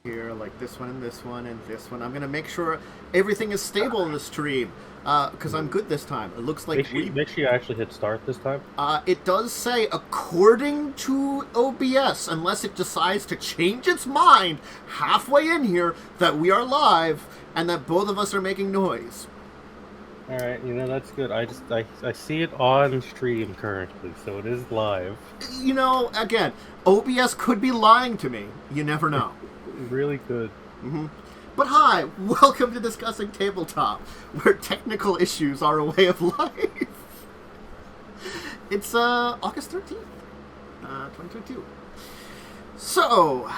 here, like this one and this one and this one. I'm gonna make sure everything is stable in the stream, because I'm good this time. It looks like Make sure you actually hit start this time. it does say, according to OBS, unless it decides to change its mind halfway in here, that we are live and that both of us are making noise. All right, that's good. I see it on stream currently, so it is live. Again, OBS could be lying to me. You never know. Really good. But hi, welcome to Discussing Tabletop, where technical issues are a way of life. It's August 13th, 2022. So,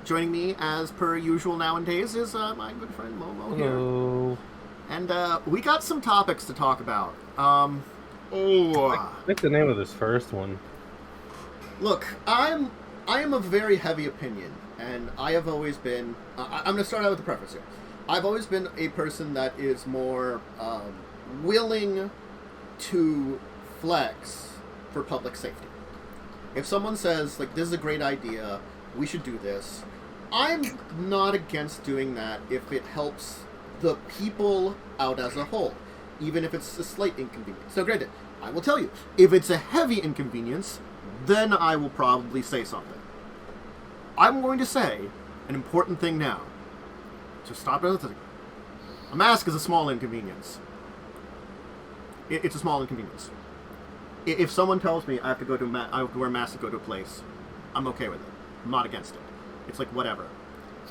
joining me as per usual nowadays is my good friend Momo here. Hello. And we got some topics to talk about. I like the name of this first one. Look, I am of very heavy opinion, and I have always been. I'm going to start out with the preface here. I've always been a person that is more willing to flex for public safety. If someone says, like, this is a great idea, we should do this, I'm not against doing that if it helps the people out as a whole, even if it's a slight inconvenience. Now, granted, I will tell you, if it's a heavy inconvenience, then I will probably say something. I'm going to say an important thing now. So stop everything. A mask is a small inconvenience. It's a small inconvenience. If someone tells me I have to go to I have to wear a mask to go to a place, I'm okay with it. I'm not against it. It's like, whatever.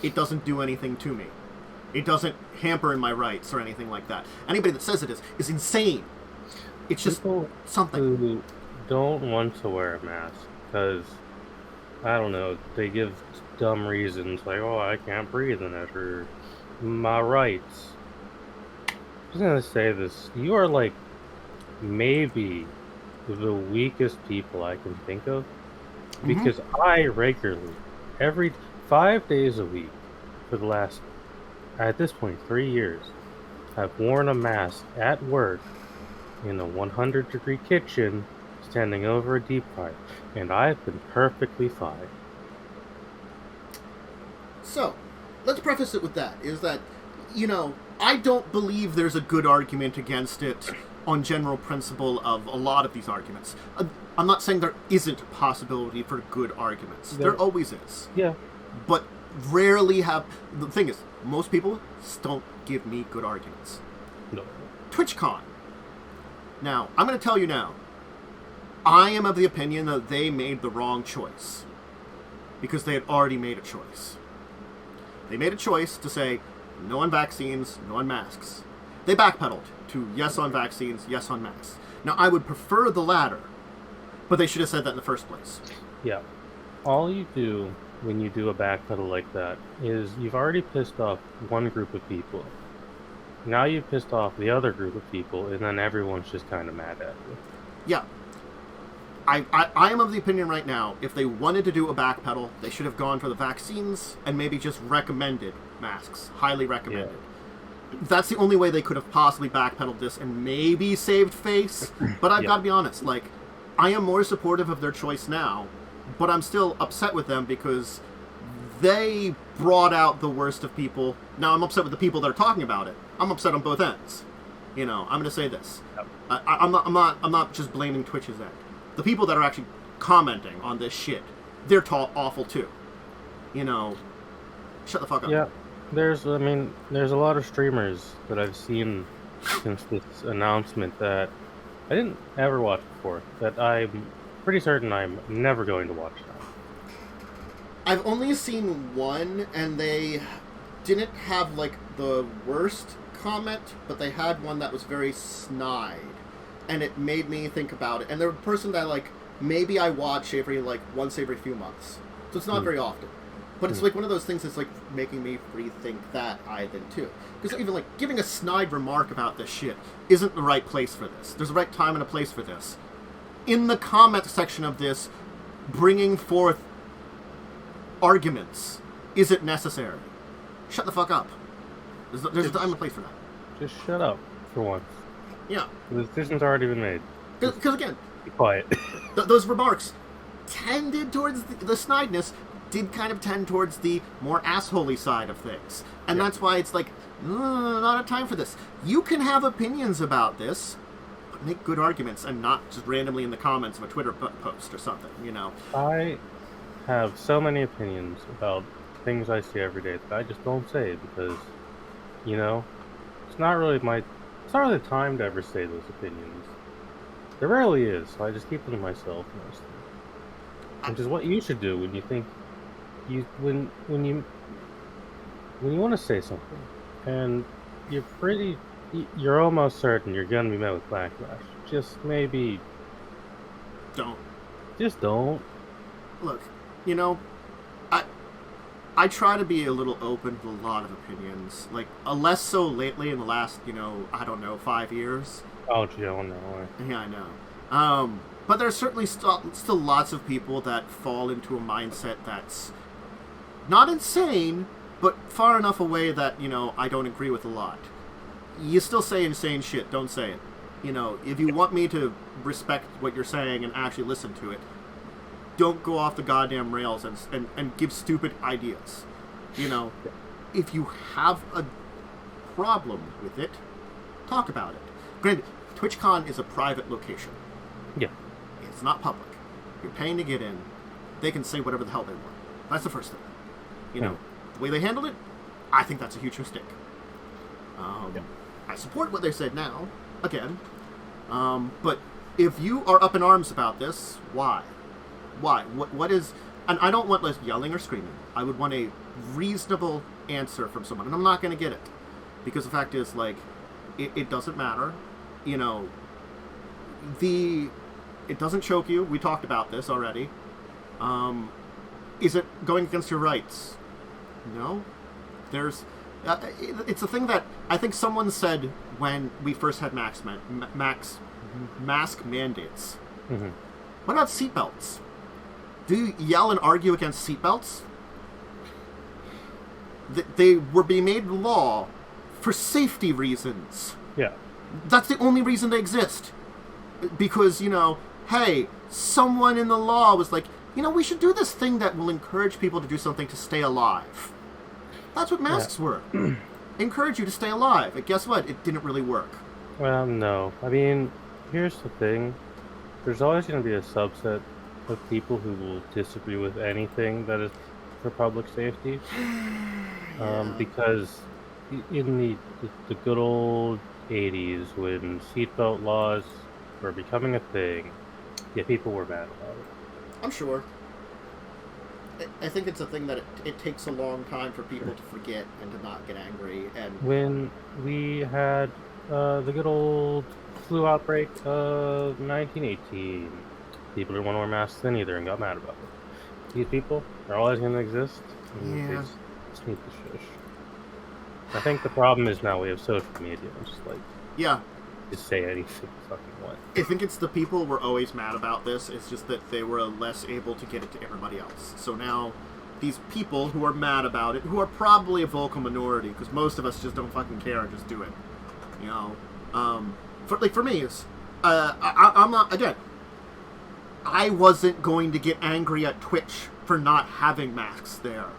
It doesn't do anything to me. It doesn't hamper in my rights or anything like that. Anybody that says it is insane. It's just People something. who don't want to wear a mask because, I don't know, they give dumb reasons like, oh, I can't breathe in it, or my rights. I'm just gonna say this. You are like maybe the weakest people I can think of, because I regularly, every 5 days a week for the last, at this point, 3 years, I've worn a mask at work in a 100-degree kitchen standing over a deep fryer, and I've been perfectly fine. So, let's preface it with that, is that, I don't believe there's a good argument against it on general principle of a lot of these arguments. I'm not saying there isn't a possibility for good arguments. There always is. Yeah. But rarely have... The thing is, most people don't give me good arguments. No. TwitchCon. Now, I'm going to tell you now, I am of the opinion that they made the wrong choice. Because they had already made a choice. They made a choice to say, no on vaccines, no on masks. They backpedaled to yes on vaccines, yes on masks. Now, I would prefer the latter, but they should have said that in the first place. Yeah. All you do when you do a backpedal like that is you've already pissed off one group of people. Now you've pissed off the other group of people, and then everyone's just kind of mad at you. Yeah. I am of the opinion right now, if they wanted to do a backpedal, they should have gone for the vaccines and maybe just recommended masks. Highly recommended. Yeah. That's the only way they could have possibly backpedaled this and maybe saved face. But I've got to be honest, like, I am more supportive of their choice now, but I'm still upset with them because they brought out the worst of people. Now, I'm upset with the people that are talking about it. I'm upset on both ends. I'm going to say this. Yep. I'm not just blaming Twitch's end. The people that are actually commenting on this shit, they're awful too. Shut the fuck up. Yeah, there's a lot of streamers that I've seen since this announcement that I didn't ever watch before, that I'm pretty certain I'm never going to watch now. I've only seen one, and they didn't have, like, the worst comment, but they had one that was very snide. And it made me think about it. And they're a person that, like, maybe I watch once every few months. So it's not very often. But it's like one of those things that's, like, making me rethink that then, too. Because even, like, giving a snide remark about this shit isn't the right place for this. There's a right time and a place for this. In the comment section of this, bringing forth arguments isn't necessary. Shut the fuck up. There's a time and a place for that. Just shut up for once. Yeah. The decision's already been made. Because again, be quiet. Those remarks tended towards the snideness, did kind of tend towards the more assholey side of things. And that's why it's like, not a time for this. You can have opinions about this, but make good arguments and not just randomly in the comments of a Twitter post or something, you know? I have so many opinions about things I see every day that I just don't say because, you know, it's not really the time to ever say those opinions. There rarely is, so I just keep them to myself mostly. Which is what you should do when you think when you want to say something and you're almost certain you're gonna be met with backlash. Just maybe don't. Just don't. Look, you know, I try to be a little open to a lot of opinions. Like, less so lately in the last, 5 years. Oh, gee, oh no. Yeah, I know. But there's certainly still lots of people that fall into a mindset that's not insane, but far enough away that, I don't agree with a lot. You still say insane shit, don't say it. If you want me to respect what you're saying and actually listen to it, don't go off the goddamn rails and give stupid ideas. If you have a problem with it, talk about it. Granted, TwitchCon is a private location. Yeah. It's not public. You're paying to get in. They can say whatever the hell they want. That's the first thing. The way they handled it, I think that's a huge mistake. I support what they said now, again. But if you are up in arms about this, why? Why? What is... And I don't want less yelling or screaming. I would want a reasonable answer from someone. And I'm not going to get it. Because the fact is, it doesn't matter. It doesn't choke you. We talked about this already. Is it going against your rights? No. There's... it's a thing that I think someone said when we first had mask mandates. Mm-hmm. What about seatbelts? Do you yell and argue against seatbelts? They were being made law for safety reasons. Yeah. That's the only reason they exist. Because, hey, someone in the law was like, we should do this thing that will encourage people to do something to stay alive. That's what masks were. Encourage you to stay alive. And guess what? It didn't really work. Well, no. I mean, here's the thing. There's always going to be a subset of people who will disagree with anything that is for public safety. Because in the good old 80s, when seatbelt laws were becoming a thing, people were mad about it. I'm sure. I think it's a thing that it takes a long time for people to forget and to not get angry. And when we had the good old flu outbreak of 1918, people didn't want to wear masks then either and got mad about it. These people are always going to exist. And they just need to shush. I think the problem is now we have social media. And just say anything fucking what. I think it's the people were always mad about this. It's just that they were less able to get it to everybody else. So now, these people who are mad about it, who are probably a vocal minority, because most of us just don't fucking care and just do it. For me, it's I'm not, again, I wasn't going to get angry at Twitch for not having masks there.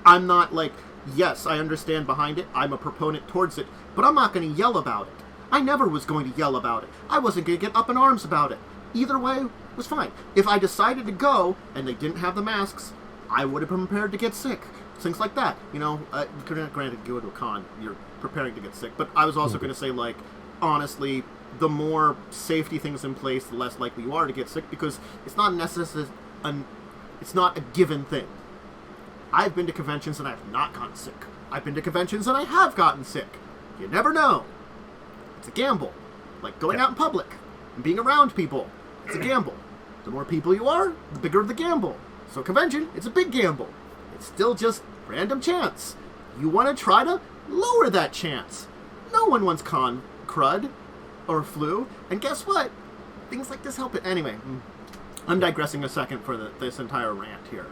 I'm not yes, I understand behind it. I'm a proponent towards it, but I'm not going to yell about it. I never was going to yell about it. I wasn't going to get up in arms about it. Either way was fine. If I decided to go and they didn't have the masks, I would have been prepared to get sick. Things like that. Granted, go to a con, you're preparing to get sick. But I was also going to say, honestly, the more safety things in place, the less likely you are to get sick, because it's not it's not a given thing. I've been to conventions and I have not gotten sick. I've been to conventions and I have gotten sick. You never know. It's a gamble. Like going out in public and being around people. It's a gamble. The more people you are, the bigger the gamble. So convention, it's a big gamble. It's still just random chance. You want to try to lower that chance. No one wants crud or flu. And guess what? Things like this help it. Anyway, I'm digressing a second for this entire rant here.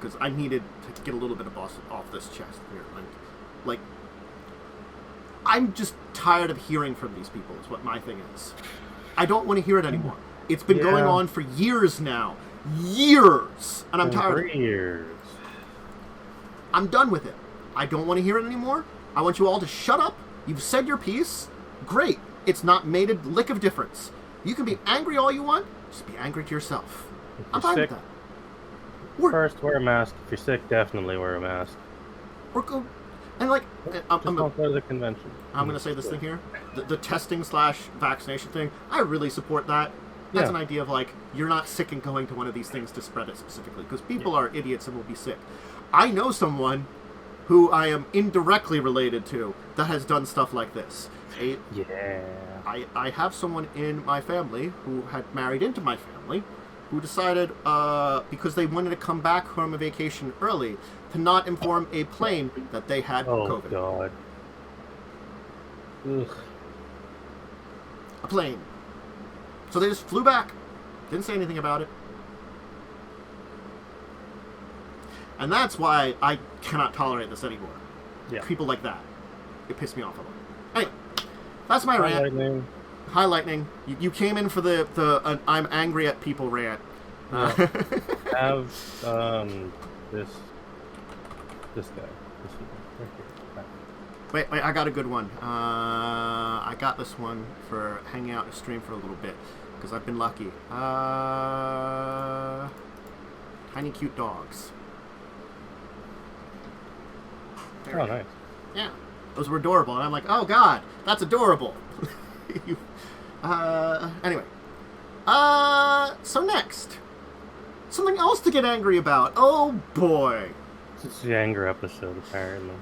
Because I needed to get a little bit of off this chest here. I'm just tired of hearing from these people, is what my thing is. I don't want to hear it anymore. It's been going on for years now. years, and I'm tired of it. 3 years. I'm done with it. I don't want to hear it anymore. I want you all to shut up. You've said your piece. Great. It's not made a lick of difference. You can be angry all you want. Just be angry to yourself. I'm fine with that. First, wear a mask. If you're sick, definitely wear a mask. Or go... And like... Just don't go to the convention. I'm going to say this thing here. The testing/vaccination thing, I really support that. That's an idea of like, you're not sick and going to one of these things to spread it specifically. Because people are idiots and will be sick. I know someone who I am indirectly related to that has done stuff like this. I have someone in my family who had married into my family who decided, because they wanted to come back from a vacation early, to not inform a plane that they had COVID. Oh, God. Ugh. A plane. So they just flew back. Didn't say anything about it. And that's why I cannot tolerate this anymore. Yeah. People like that. It pissed me off a lot. Anyway, that's my rant. High lightning. You came in for the I'm angry at people rant. Have this guy. This right here. Wait, I got a good one. I got this one for hanging out in a stream for a little bit because I've been lucky. Tiny cute dogs. Oh, nice. Yeah, those were adorable, and I'm like, oh god, that's adorable. Anyway. So next. Something else to get angry about. Oh boy. It's the anger episode, apparently.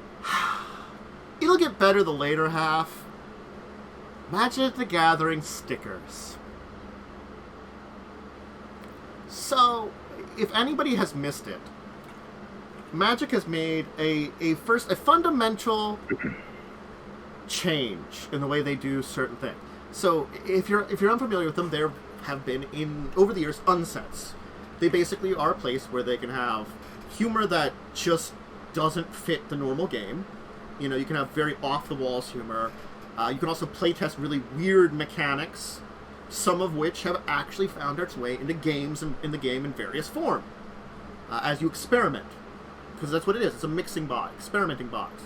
It'll get better the later half. Magic the Gathering stickers. So, if anybody has missed it, Magic has made a fundamental change in the way they do certain things. So, if you're unfamiliar with them, there have been over the years unsets. They basically are a place where they can have humor that just doesn't fit the normal game. You know, you can have very off-the-walls humor. You can also playtest really weird mechanics, some of which have actually found its way into games in the game in various forms as you experiment. Because that's what it is. It's a mixing box, experimenting box.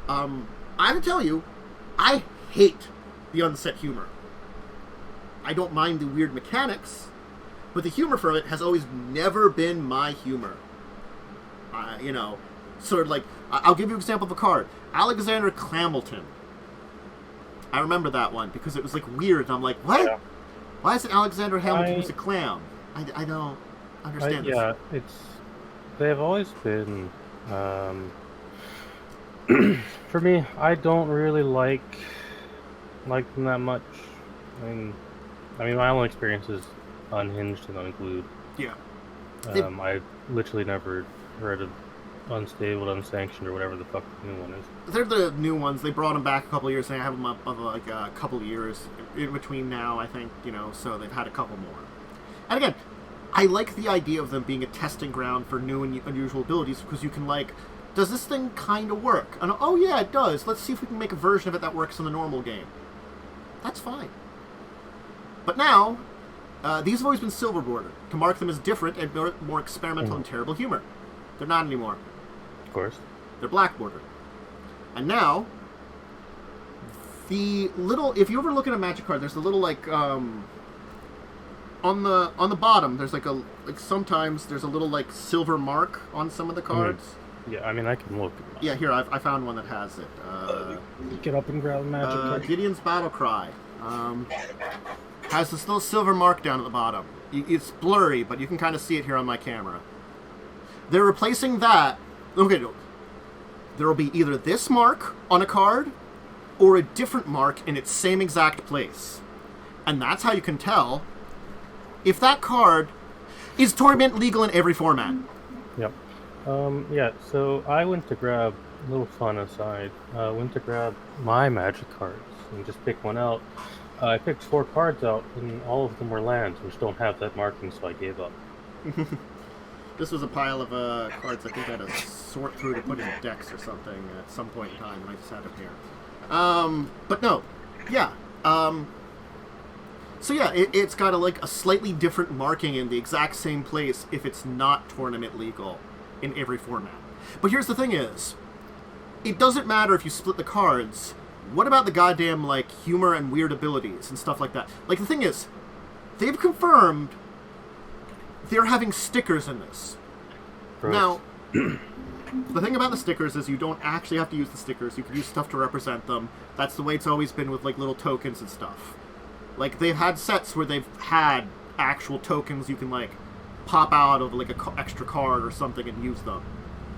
I have to tell you, I hate the unset humor. I don't mind the weird mechanics, but the humor from it has always never been my humor. You know, sort of like, I'll give you an example of a card. Alexander Clamilton. I remember that one because it was like weird. And I'm like, what? Yeah. Why is it Alexander Hamilton who's a clown? I don't understand this. Yeah, they've always been, for me, I don't really like them that much. I mean, my own experience is unhinged and unglued. Yeah. I literally never heard of Unstable, Unsanctioned, or whatever the fuck the new one is. They're the new ones. They brought them back a couple of years, and I have them up of like a couple of years in between now, I think, you know, so they've had a couple more. And again, I like the idea of them being a testing ground for new and unusual abilities, because you can, like, does this thing kind of work? And, oh yeah, it does. Let's see if we can make a version of it that works in the normal game. That's fine. But now, these have always been silver bordered, to mark them as different and more experimental and terrible humor. They're not anymore. Of course. They're black bordered. And now, the little, if you ever look at a Magic card, there's a little, like, on the bottom, there's like sometimes there's a little, like, silver mark on some of the cards. Yeah, I mean, I can look. Yeah, here, I found one that has it. Get up and grab a Magic card. Gideon's Battle Cry. Has this little silver mark down at the bottom. It's blurry, but you can kind of see it here on my camera. They're replacing that. Okay, there will be either this mark on a card or a different mark in its same exact place. And that's how you can tell if that card is Torment legal in every format. Yep. Yeah, so I went to grab, a little fun aside, went to grab my Magic cards and just pick one out. I picked 4 cards out, and all of them were lands, which don't have that marking, so I gave up. This was a pile of cards I think I had to sort through to put in decks or something at some point in time, and I just had them here. But no, yeah. So yeah, it's got a slightly different marking in the exact same place if it's not tournament legal in every format. But here's the thing is, it doesn't matter if you split the cards. What about the goddamn, humor and weird abilities and stuff like that? The thing is, they've confirmed they're having stickers in this. Gross. Now, the thing about the stickers is you don't actually have to use the stickers. You can use stuff to represent them. That's the way it's always been with, little tokens and stuff. They've had sets where they've had actual tokens you can, pop out of, a extra card or something and use them,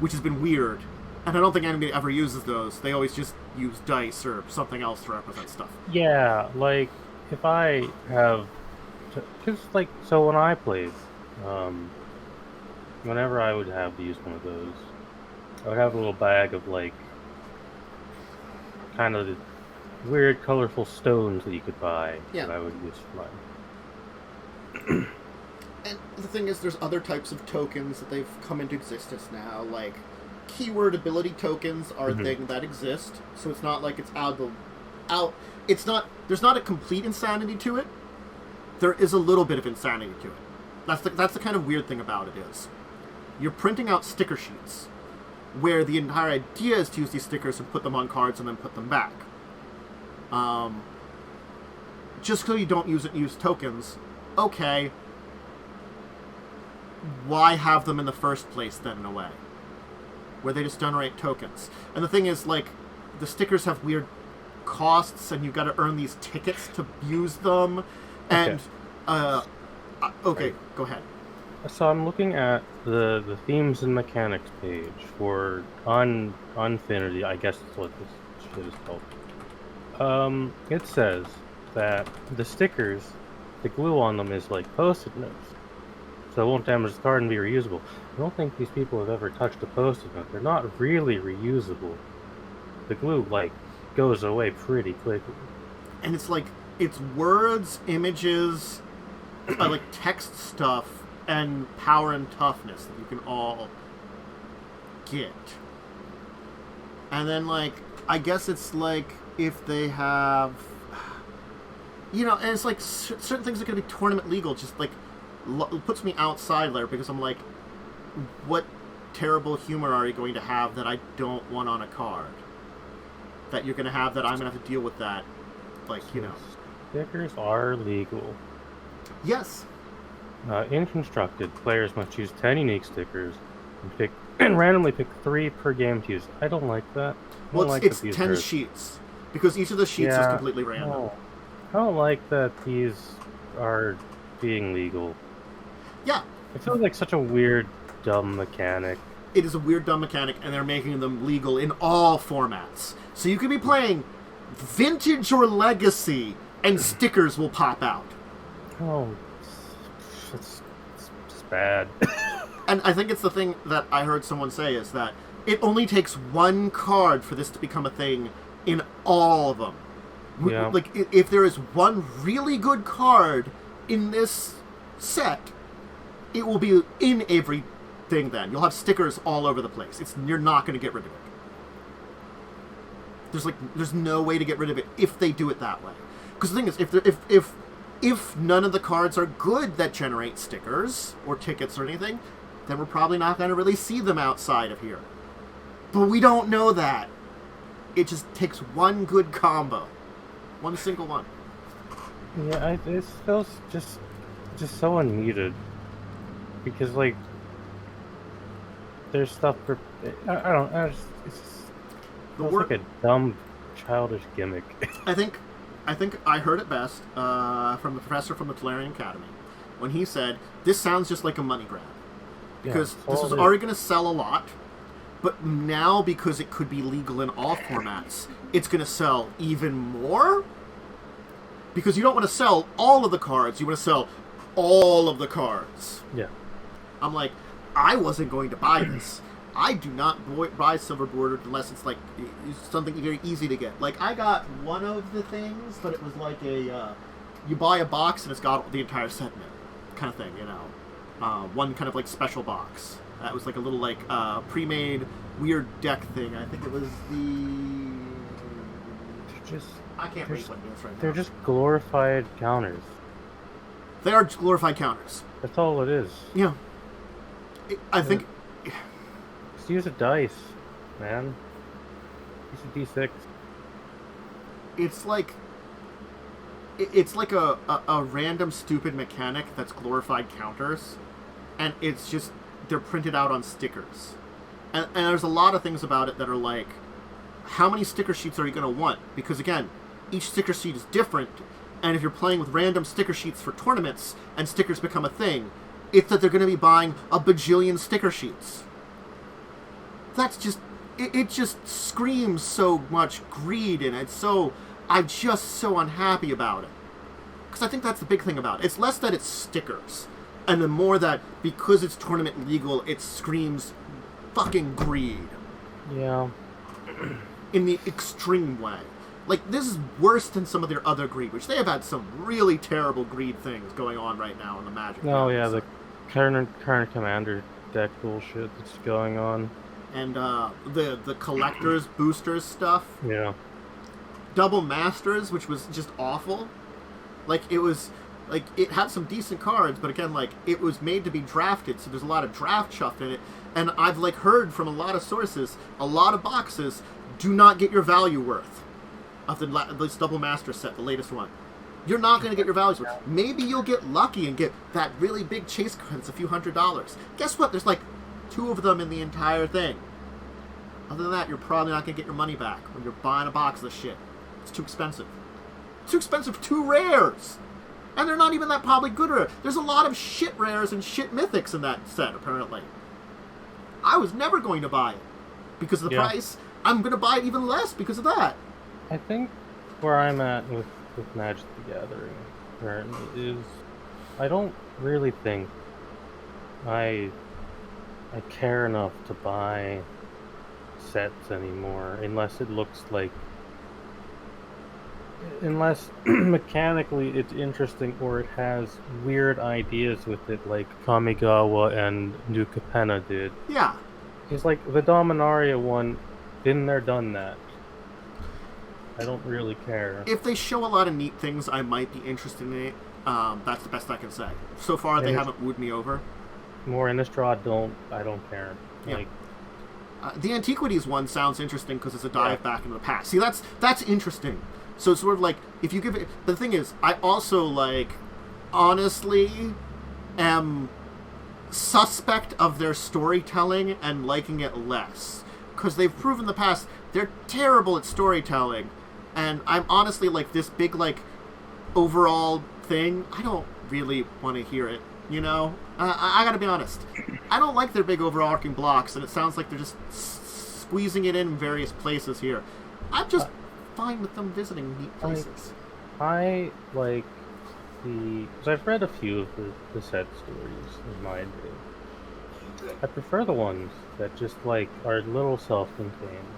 which has been weird. And I don't think anybody ever uses those. They always just use dice or something else to represent stuff. Yeah, if I have... Because, so when I played, whenever I would have to use one of those, I would have a little bag of, kind of the weird, colorful stones that you could buy that I would use for mine. And the thing is, there's other types of tokens that they've come into existence now, keyword ability tokens are a thing that exist, so it's not like it's it's not, there's not a complete insanity to it. There is a little bit of insanity to it. That's the kind of weird thing about it is, you're printing out sticker sheets, where the entire idea is to use these stickers and put them on cards and then put them back. Just so you don't use tokens, okay, why have them in the first place then, in a way? Where they just generate tokens. And the thing is, the stickers have weird costs, and you've got to earn these tickets to use them. And, okay, go ahead. So I'm looking at the themes and mechanics page for Unfinity, I guess that's what this shit is called. It says that the stickers, the glue on them is like Post-it notes, so it won't damage the card and be reusable. I don't think these people have ever touched a Post-it note. They're not really reusable. The glue, goes away pretty quickly. And it's words, images, text stuff, and power and toughness that you can all get. And then, I guess it's if they have, and it's certain things are going to be tournament legal, just puts me outside there, because I'm what terrible humor are you going to have that I don't want on a card? That you're going to have that I'm going to have to deal with that, Stickers are legal. Yes. In Constructed, players must choose 10 unique stickers and randomly pick 3 per game to use. I don't like that. It's 10 sheets, because each of the sheets is completely random. No. I don't like that these are being legal. Yeah. It feels like such a weird, dumb mechanic. It is a weird, dumb mechanic, and they're making them legal in all formats. So you could be playing Vintage or Legacy, and stickers will pop out. Oh, it's bad. And I think it's the thing that I heard someone say is that it only takes one card for this to become a thing in all of them. Yeah. If there is one really good card in this set, it will be in everything then. You'll have stickers all over the place. You're not going to get rid of it. There's no way to get rid of it if they do it that way. Because the thing is, if none of the cards are good that generate stickers or tickets or anything, then we're probably not going to really see them outside of here. But we don't know that. It just takes one good combo. One single one. Yeah, it feels just so unneeded. Because, there's stuff for... I don't know, it's just... It's like a dumb, childish gimmick. I think I heard it best from the professor from the Tolarian Academy when he said, this sounds just like a money grab. Because this was already going to sell a lot, but now because it could be legal in all formats, it's going to sell even more? Because you don't want to sell all of the cards, you want to sell all of the cards. Yeah. I'm I wasn't going to buy this. I do not buy silver bordered unless it's something very easy to get. I got one of the things, but it was you buy a box and it's got the entire set in it, kind of thing, one kind of special box. That was a little pre-made weird deck thing. I think it was Just I can't read what it is right now. They're just glorified counters. They are glorified counters. That's all it is. Yeah. I think... Just use a dice, man. Use a D6. It's like... It's like a random stupid mechanic that's glorified counters. And it's just... They're printed out on stickers. And there's a lot of things about it that are like... How many sticker sheets are you going to want? Because again, each sticker sheet is different. And if you're playing with random sticker sheets for tournaments and stickers become a thing, it's that they're going to be buying a bajillion sticker sheets. That's just... It just screams so much greed, and I'm just so unhappy about it. Because I think that's the big thing about it. It's less that it's stickers, and the more that because it's tournament legal, it screams fucking greed. Yeah. In the extreme way. Like, this is worse than some of their other greed, which they have had some really terrible greed things going on right now in the Magic. Oh, yeah, the current Commander deck bullshit that's going on. And the collectors, boosters stuff. Yeah. Double Masters, which was just awful. Like, it was... Like, it had some decent cards, but again, like, it was made to be drafted, so there's a lot of draft chuff in it. And I've, like, heard from a lot of sources, a lot of boxes do not get your value worth of this Double Master set, the latest one. You're not going to get your values worth. Maybe you'll get lucky and get that really big chase card that's a few $100s. Guess what? There's, like, 2 of them in the entire thing. Other than that, you're probably not going to get your money back when you're buying a box of this shit. It's too expensive. It's too expensive for 2 rares! And they're not even that probably good rare. There's a lot of shit rares and shit mythics in that set, apparently. I was never going to buy it because of the price. I'm going to buy it even less because of that. I think where I'm at with Magic the Gathering currently is I don't really think I care enough to buy sets anymore unless it looks like... Unless mechanically it's interesting or it has weird ideas with it like Kamigawa and New Capenna did. Yeah. It's like the Dominaria one, been there, done that. I don't really care. If they show a lot of neat things, I might be interested in it. That's the best I can say. So far, they haven't wooed me over. More in this draw, I don't care. Yeah. Like, the Antiquities one sounds interesting because it's a dive back into the past. See, that's interesting. So it's sort of like, if you give it... But the thing is, I also, like, honestly am suspect of their storytelling and liking it less. Because they've proven in the past they're terrible at storytelling. And I'm honestly, like, this big, like, overall thing, I don't really want to hear it, you know? I gotta be honest. I don't like their big overarching blocks, and it sounds like they're just squeezing it in various places here. I'm just... fine with them visiting neat places. I like because I've read a few of the set stories in my day. I prefer the ones that just like are a little self-contained.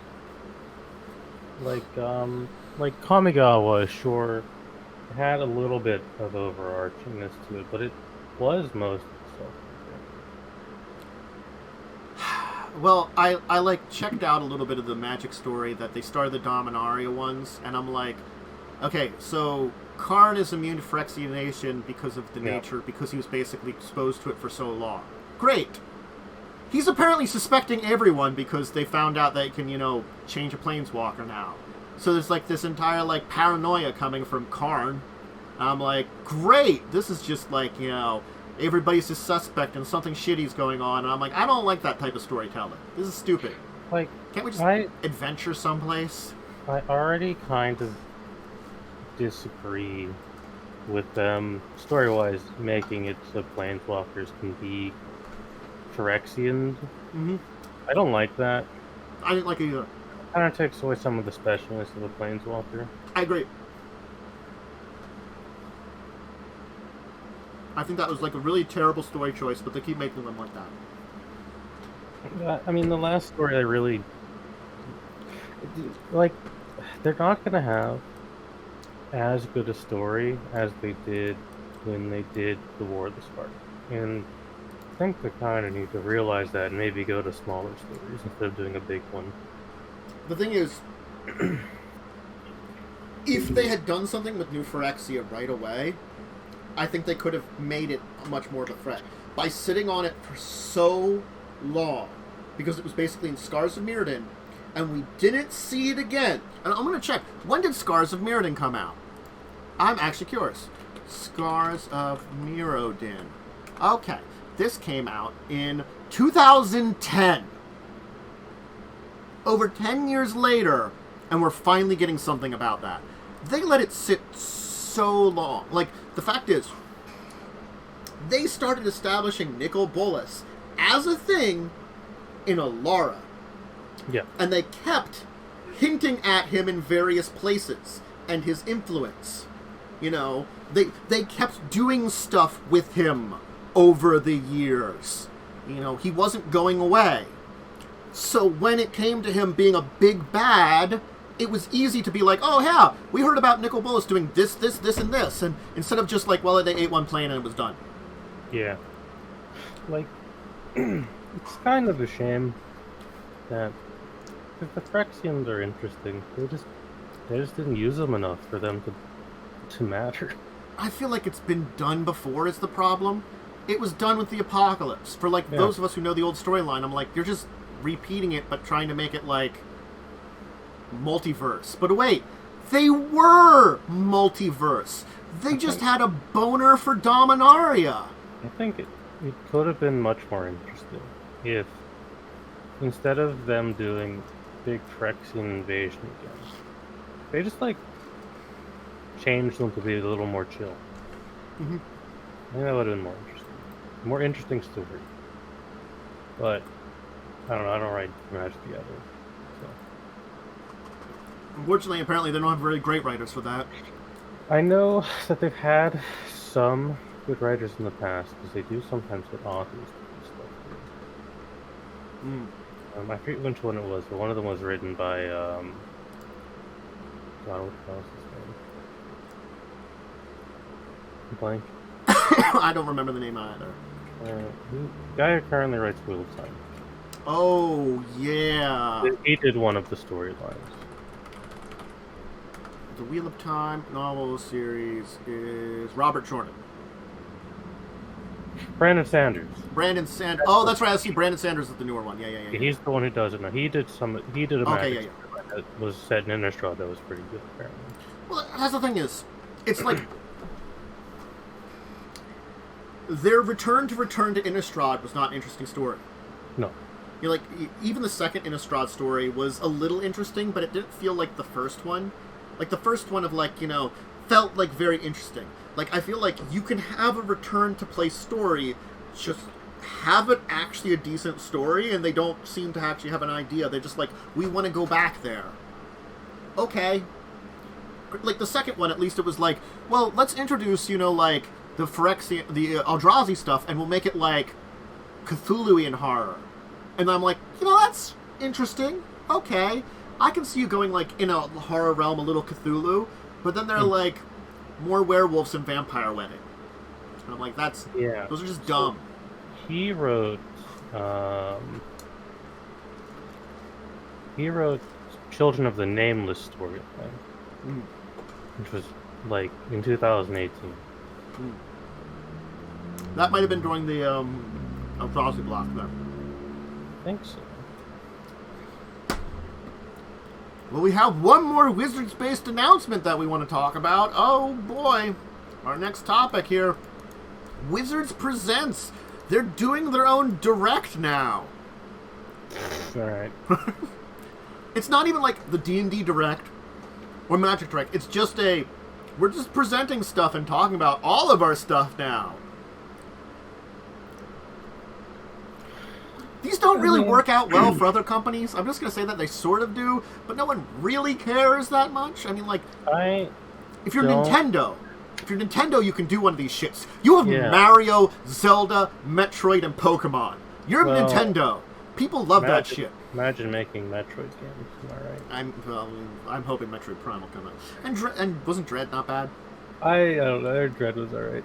Like Kamigawa, sure, it had a little bit of overarchingness to it, but it was mostly self-contained. Well, I like checked out a little bit of the Magic story that they started the Dominaria ones, and I'm like, okay, so Karn is immune to Phyrexianation because of the nature, because he was basically exposed to it for so long. Great! He's apparently suspecting everyone because they found out they can, you know, change a planeswalker now. So there's like this entire like paranoia coming from Karn. I'm like, great! This is just like, you know, everybody's just suspect and something shitty's going on, and I'm like, I don't like that type of storytelling. This is stupid. Like, can't we just adventure someplace? I already kind of disagree with them, story-wise, making it so planeswalkers can be Phyrexians. Mm-hmm. I don't like that. I didn't like it either. Kind of takes away some of the specialness of a planeswalker. I agree. I think that was like a really terrible story choice, but they keep making them like that. I mean, the last story I really... Like, they're not going to have as good a story as they did when they did the War of the Spark. And I think they kind of need to realize that and maybe go to smaller stories instead of doing a big one. The thing is, if they had done something with New Phyrexia right away, I think they could have made it much more of a threat. By sitting on it for so long, because it was basically in Scars of Mirrodin, and we didn't see it again. And I'm going to check. When did Scars of Mirrodin come out? I'm actually curious. Scars of Mirrodin. Okay. This came out in 2010. Over 10 years later, and we're finally getting something about that. They let it sit so long. Like, the fact is, they started establishing Nicol Bolas as a thing in Alara. Yeah. And they kept hinting at him in various places and his influence. You know, they kept doing stuff with him over the years. You know, he wasn't going away. So when it came to him being a big bad, it was easy to be like, oh yeah, we heard about Nicol Bolas doing this, this, this, and this. And instead of just like, well, they ate one plane and it was done. Yeah. Like, it's kind of a shame that if the Phyrexians are interesting, they just didn't use them enough for them to matter. I feel like it's been done before is the problem. It was done with the Apocalypse. For like those of us who know the old storyline, I'm like, you're just repeating it but trying to make it like multiverse. But wait, they were multiverse. They just had a boner for Dominaria. I think it could have been much more interesting if instead of them doing big Phyrexian invasion again, they just like changed them to be a little more chill. Mm-hmm. I think that would have been more interesting story. But I don't know. I don't write Magic the Gathering, so. Unfortunately, apparently they don't have very great writers for that. I know that they've had some good writers in the past because they do sometimes get authors to do stuff. I forget which one it was, but one of them was written by God, what the hell is his name? I'm blank. I don't remember the name either. The guy who currently writes Wheel of Time. Oh, yeah. He did one of the storylines. The Wheel of Time novel series is Robert Jordan. Brandon Sanders. Brandon Sanders. Oh, that's right. I see Brandon Sanders is the newer one. Yeah. He's the one who does it now. He did a magic yeah. that was set in Innistrad that was pretty good, apparently. Well, that's the thing is, it's like their return to Innistrad was not an interesting story. No. You know, like even the second Innistrad story was a little interesting, but it didn't feel like the first one. Like the first one of like, you know, felt like very interesting. Like I feel like you can have a return to play story, just have it actually a decent story, and they don't seem to actually have an idea. They're just like, we want to go back there. Okay. Like the second one, at least it was like, well, let's introduce, you know, like the Phyrexian, the Eldrazi stuff, and we'll make it like Cthulhuian horror. And I'm like, you know, that's interesting. Okay. I can see you going like in a horror realm, a little Cthulhu, but then they're like more werewolves and vampire wedding. And I'm like, those are just dumb. So he wrote Children of the Nameless storyline, which was like in 2018. That might have been during the Eldrazi block there. I think so. Well, we have one more Wizards-based announcement that we want to talk about. Oh, boy. Our next topic here. Wizards Presents. They're doing their own direct now. Alright. It's not even like the D&D direct or Magic direct. It's just we're just presenting stuff and talking about all of our stuff now. These don't really work out well for other companies. I'm just going to say that they sort of do, but no one really cares that much. I mean, like, if you're Nintendo, you can do one of these shits. You have Mario, Zelda, Metroid, and Pokemon. You're Nintendo. People love that shit. Imagine making Metroid games. Am I right? I'm hoping Metroid Prime will come out. And wasn't Dread not bad? I don't know. I heard Dread was alright.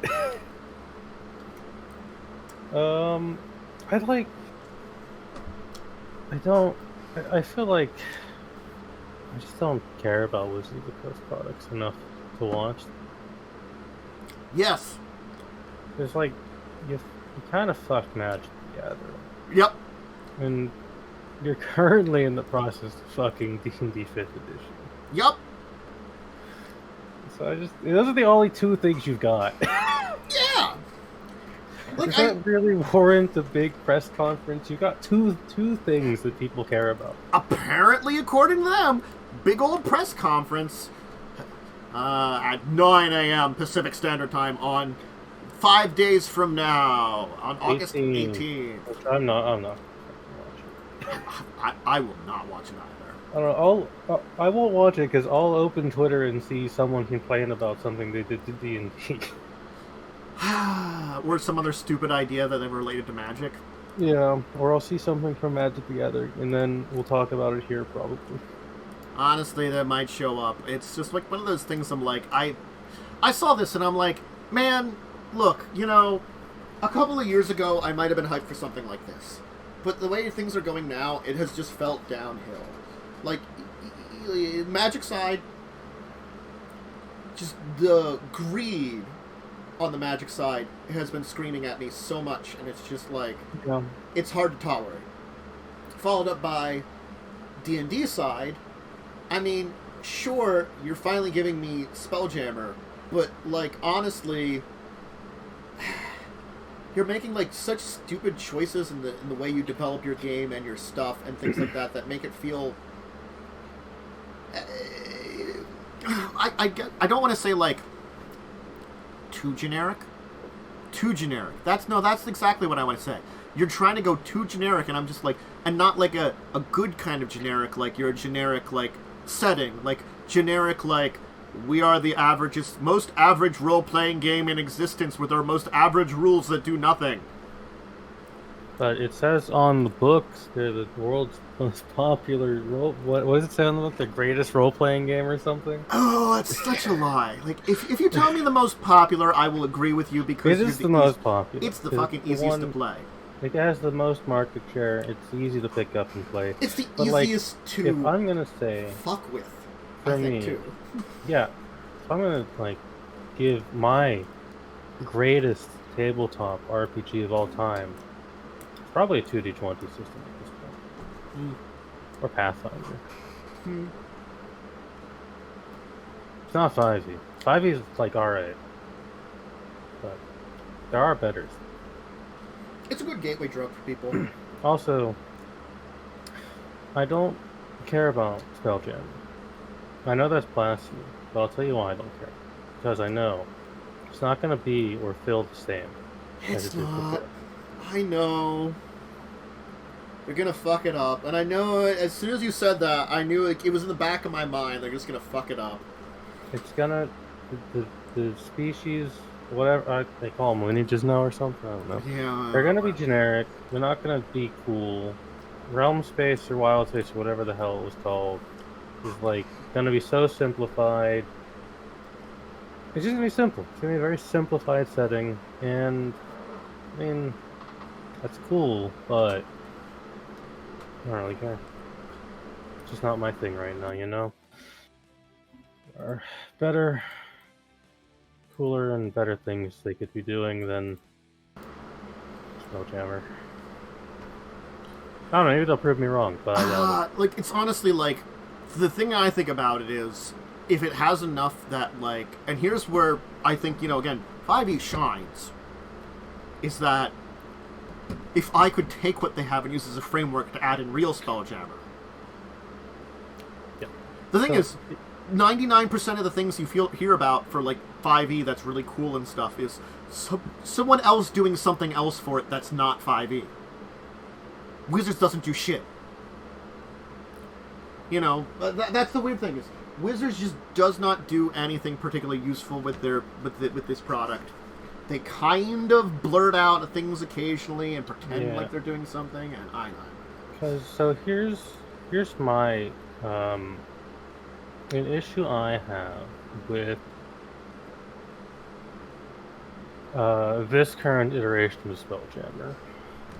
I feel like I just don't care about Wizards of the Coast products enough to watch. Yes. It's like you kind of fucked Magic together, Yep. and you're currently in the process of fucking D&D 5th edition. Yep. So those are the only two things you've got. Yeah. Does that really warrant a big press conference? You got two things that people care about. Apparently, according to them, big old press conference at 9 a.m. Pacific Standard Time on 5 days from now, on August 18th. I'm not watching. I will not watch it either. I don't know. I won't watch it because I'll open Twitter and see someone complain about something they did to D&D. Or some other stupid idea that never related to Magic. Yeah, or I'll see something from Magic the Gathering, and then we'll talk about it here probably. Honestly, that might show up. It's just like one of those things I'm like, I saw this and I'm like, man, look, you know, a couple of years ago I might have been hyped for something like this. But the way things are going now, it has just felt downhill. Like, Magic side, just the greed on the Magic side has been screaming at me so much, and it's just like, yeah. It's hard to tolerate. Followed up by D&D side, I mean, sure, you're finally giving me Spelljammer, but, like, honestly, you're making, like, such stupid choices in the way you develop your game and your stuff and things like that that make it feel... I don't want to say, like, too generic. That's exactly what I want to say. You're trying to go too generic, and I'm just like, and not like a good kind of generic, like you're a generic, like, setting, like generic, like we are the most average role-playing game in existence with our most average rules that do nothing. But it says on the books they're the world's most popular what does it say on the book? The greatest role-playing game or something? Oh, that's such a lie. Like, if you tell me the most popular, I will agree with you because it is the most popular. It's the fucking easiest to play. It has the most market share. It's easy to pick up and play. It's the easiest to if I'm gonna say fuck with. For I think me, too. Yeah. If I'm gonna like give my greatest tabletop RPG of all time, it's probably a 2D20 system at this point. Or Pathfinder. It's not 5e. 5e is like alright. But there are betters. It's a good gateway drug for people. Also, I don't care about Spelljammer. I know that's blasphemy, but I'll tell you why I don't care. Because I know it's not going to be or feel the same. It's not. I know. They're going to fuck it up. And I know as soon as you said that, I knew it was in the back of my mind. They're just going to fuck it up. It's going to... The species... Whatever they call them, lineages now or something. I don't know. Yeah. They're gonna be generic. They're not gonna be cool. Realm space or wild space or whatever the hell it was called is like gonna be so simplified. It's just gonna be simple. It's gonna be a very simplified setting, and I mean that's cool, but I don't really care. It's just not my thing right now, you know. There are better. Cooler and better things they could be doing than Spelljammer. I don't know, maybe they'll prove me wrong, but I doubt it. Like, it's honestly like, the thing I think about it is, if it has enough that, like, and here's where I think, you know, again, 5e shines, is that if I could take what they have and use as a framework to add in real Spelljammer. Yeah. The thing is, 99% of the things you hear about for, like, 5e that's really cool and stuff is someone else doing something else for it that's not 5e. Wizards doesn't do shit. You know, that's the weird thing is Wizards just does not do anything particularly useful with this product. They kind of blurt out things occasionally and pretend like they're doing something, and I know. So here's my an issue I have with this current iteration of Spelljammer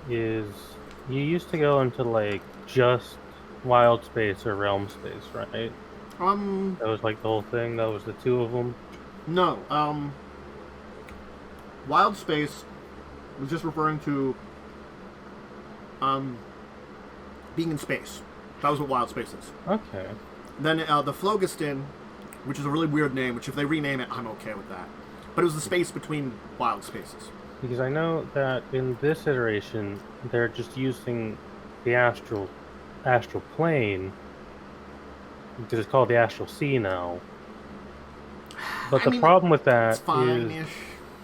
is you used to go into like just wild space or realm space, right? That was like the whole thing. That was the two of them. No. wild space was just referring to being in space. That was what wild space is. Okay. Then the phlogiston, which is a really weird name, which if they rename it, I'm okay with that. But it was the space between wild spaces. Because I know that in this iteration, they're just using the astral plane, because it's called the astral sea now. But the problem with that is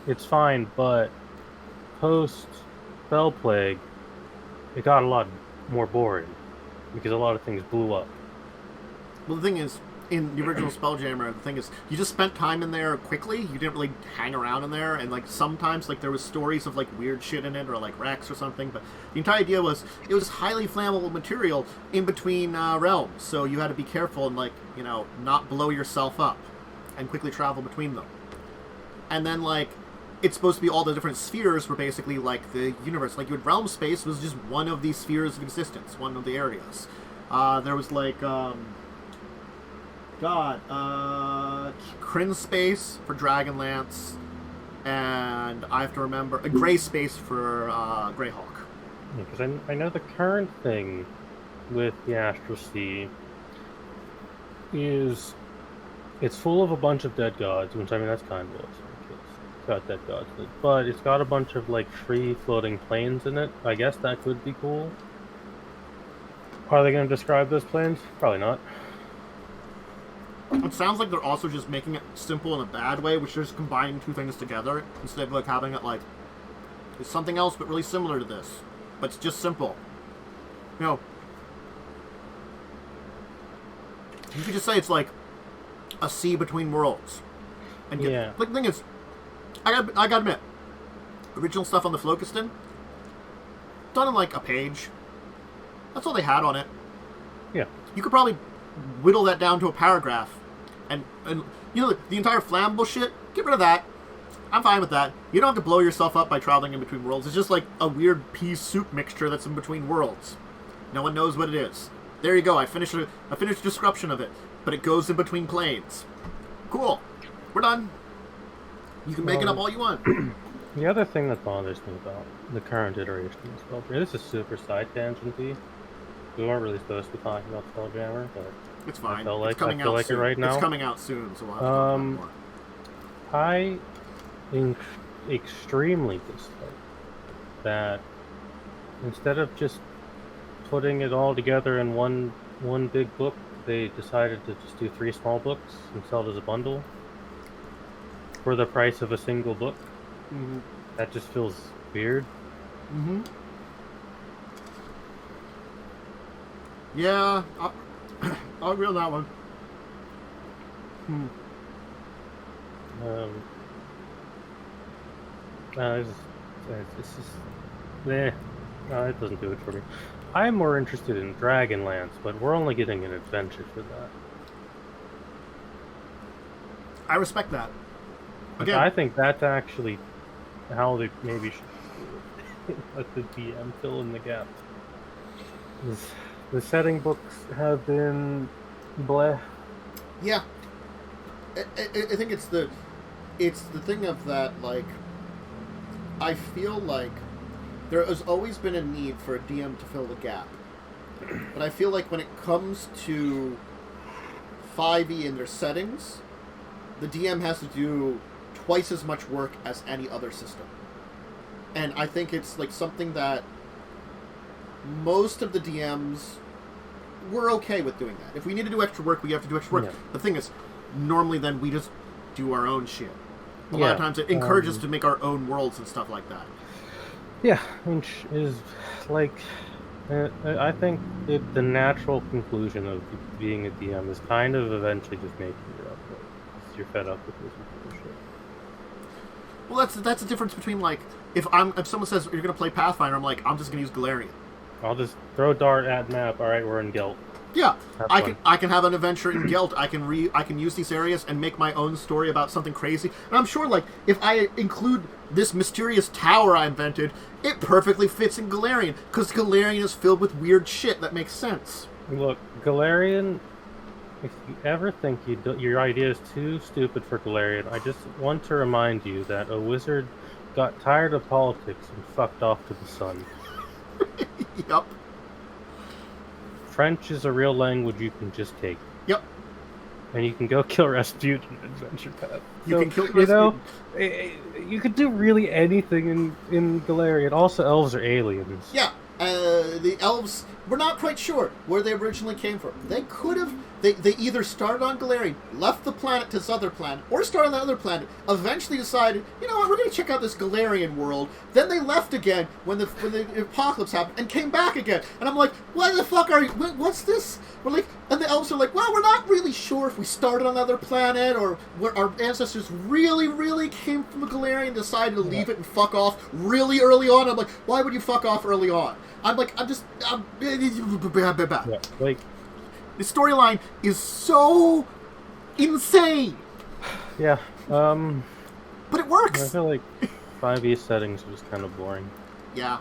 it's fine, but post Spell Plague, it got a lot more boring because a lot of things blew up. Well, the thing is, in the original Spelljammer, the thing is, you just spent time in there quickly. You didn't really hang around in there, and like sometimes like there was stories of like weird shit in it, or like wrecks or something. But the entire idea was it was highly flammable material in between realms, so you had to be careful and like not blow yourself up, and quickly travel between them. And then like it's supposed to be all the different spheres were basically like the universe. Like you had realm space was just one of these spheres of existence, one of the areas. There was like Kryn space for Dragonlance, and I have to remember a gray space for Greyhawk. Because I know the current thing with the Astral Sea is it's full of a bunch of dead gods, which I mean that's kind of awesome. It's got dead gods in it, but it's got a bunch of like free floating planes in it. I guess that could be cool. Are they going to describe those planes? Probably not. It sounds like they're also just making it simple in a bad way, which they're just combining two things together instead of like having it like it's something else but really similar to this, but it's just simple. You could just say it's like a sea between worlds. And yeah. Like the thing is, I gotta admit, original stuff on the Phlogiston, done in like a page. That's all they had on it. Yeah. You could probably whittle that down to a paragraph, and the entire flammable shit, get rid of that. I'm fine with that. You don't have to blow yourself up by traveling in between worlds. It's just like a weird pea soup mixture that's in between worlds. No one knows what it is. There you go. I finished a description of it, but it goes in between planes. Cool. We're done. You can make it up all you want. The other thing that bothers me about the current iteration of Spelljammer, this is super side tangenty. We weren't really supposed to be talking about Spelljammer, but it's fine. I feel like soon. it right now. It's coming out soon, so we'll have to talk about more. I extremely dislike that instead of just putting it all together in one big book, they decided to just do 3 small books and sell it as a bundle for the price of a single book. Mm-hmm. That just feels weird. Mm-hmm. Yeah, I'll agree on that one. It's just, it doesn't do it for me. I'm more interested in Dragonlance, but we're only getting an adventure for that. I respect that. Again, I think that's actually how they maybe should do it. Let the DM fill in the gap. The setting books have been bleh. Yeah, I think it's the thing of that, like, I feel like there has always been a need for a DM to fill the gap, but I feel like when it comes to 5e and their settings, the DM has to do twice as much work as any other system. And I think it's like something that most of the DMs were okay with doing that. If we need to do extra work, we have to do extra work. Yeah. The thing is, normally then we just do our own shit. A lot of times it encourages us to make our own worlds and stuff like that. Yeah, which is like, I think the natural conclusion of being a DM is kind of eventually just making your own world. You're fed up with this shit. Well, that's the difference between like if someone says you're gonna play Pathfinder, I'm like I'm just gonna use Galarian. I'll just throw dart at map. All right, we're in Gelt. Yeah, I can have an adventure in Gelt. I can use these areas and make my own story about something crazy. And I'm sure like if I include this mysterious tower I invented, it perfectly fits in Galarian because Galarian is filled with weird shit that makes sense. Look, Galarian. If you ever think your idea is too stupid for Galarian, I just want to remind you that a wizard got tired of politics and fucked off to the sun. Yep. French is a real language you can just take. Yep. And you can go kill Rasputin in Adventure Path. You can kill Rasputin. You could do really anything in Galarian. Also, elves are aliens. Yeah. The elves, we're not quite sure where they originally came from. They could have, they either started on Galarian, left the planet to this other planet, or started on that other planet, eventually decided, you know what, we're going to check out this Galarian world. Then they left again when the apocalypse happened, and came back again. And I'm like, what the fuck are you, what's this? We're like, and the elves are like, well, we're not really sure if we started on another planet, or where our ancestors really, really came from a Galarian, decided to leave it and fuck off really early on. I'm like, why would you fuck off early on? Yeah, like, the storyline is so insane. Yeah, but it works. I feel like 5e settings was kind of boring. Yeah.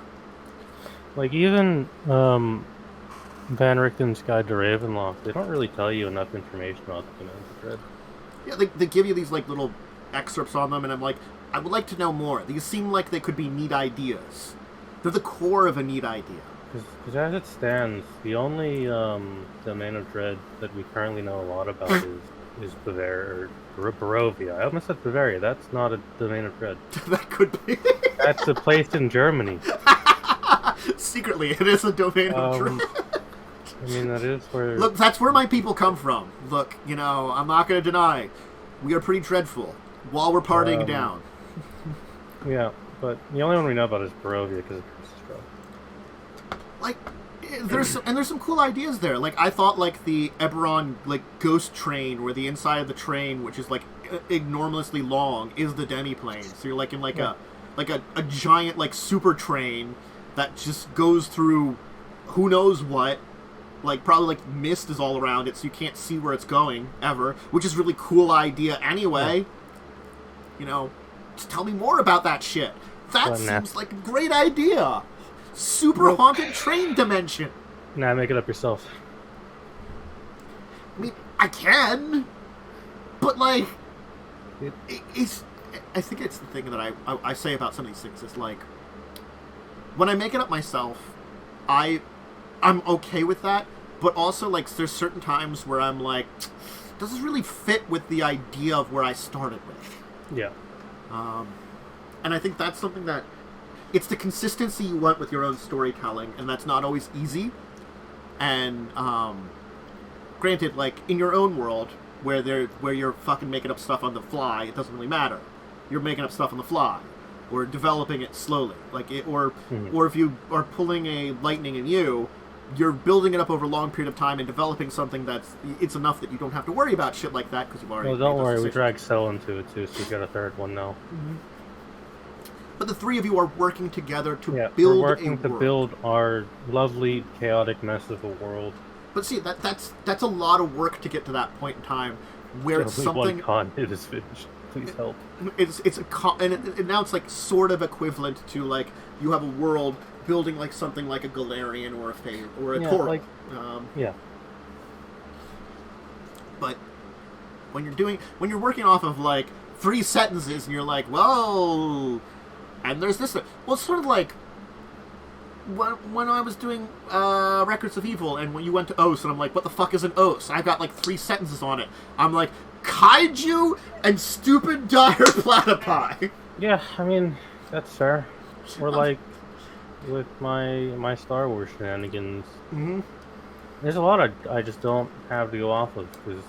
Like, even, Van Richten's Guide to Ravenloft, they don't really tell you enough information about the Domains of Dread. Yeah, they give you these, like, little excerpts on them, and I'm like, I would like to know more. These seem like they could be neat ideas. They're the core of a neat idea. Because as it stands, the only Domain of Dread that we currently know a lot about is Bavaria, or Barovia. I almost said Bavaria. That's not a Domain of Dread. That could be. That's a place in Germany. Secretly, it is a Domain of Dread. I mean, that is where... Look, that's where my people come from. Look, you know, I'm not going to deny, we are pretty dreadful while we're partying down. Yeah, but the only one we know about is Barovia because it's like, there's some cool ideas there. Like, I thought, like, the Eberron, like, ghost train, where the inside of the train, which is, like, enormously long, is the demi-plane. So you're, like, in, like, a giant, like, super train that just goes through who knows what. Like, probably, like, mist is all around it, so you can't see where it's going, ever. Which is a really cool idea anyway. Yeah. You know, just tell me more about that shit. That seems like a great idea. Super haunted train dimension. Nah, make it up yourself. I mean, I can, but like, it's. I think it's the thing that I say about some of these things is like, when I make it up myself, I'm okay with that, but also like there's certain times where I'm like, does this really fit with the idea of where I started with? Yeah. And I think that's something that. It's the consistency you want with your own storytelling, and that's not always easy. And granted, like in your own world, where you're fucking making up stuff on the fly, it doesn't really matter. You're making up stuff on the fly, or developing it slowly, or if you are pulling a lightning in you, you're building it up over a long period of time and developing something it's enough that you don't have to worry about shit like that because you've already. Well, don't worry, we dragged Cell into it too, so we got a third one now. Mm-hmm. But the three of you are working together to build we're working a world. To build our lovely, chaotic mess of a world. But see, that's a lot of work to get to that point in time where it's something. One con, it is finished. Please help. And now it's like sort of equivalent to like you have a world building like something like a Galarian or a Fey or a Tauren. Like, yeah. But when you're working off of like 3 sentences and you're like, whoa. And there's this. Well, it's sort of like when I was doing Records of Evil, and when you went to Os, and I'm like, what the fuck is an Os? I've got like 3 sentences on it. I'm like, kaiju and stupid dire platypi. Yeah, I mean, that's fair. Or like with my Star Wars shenanigans. Mm-hmm. There's a lot I just don't have to go off of because,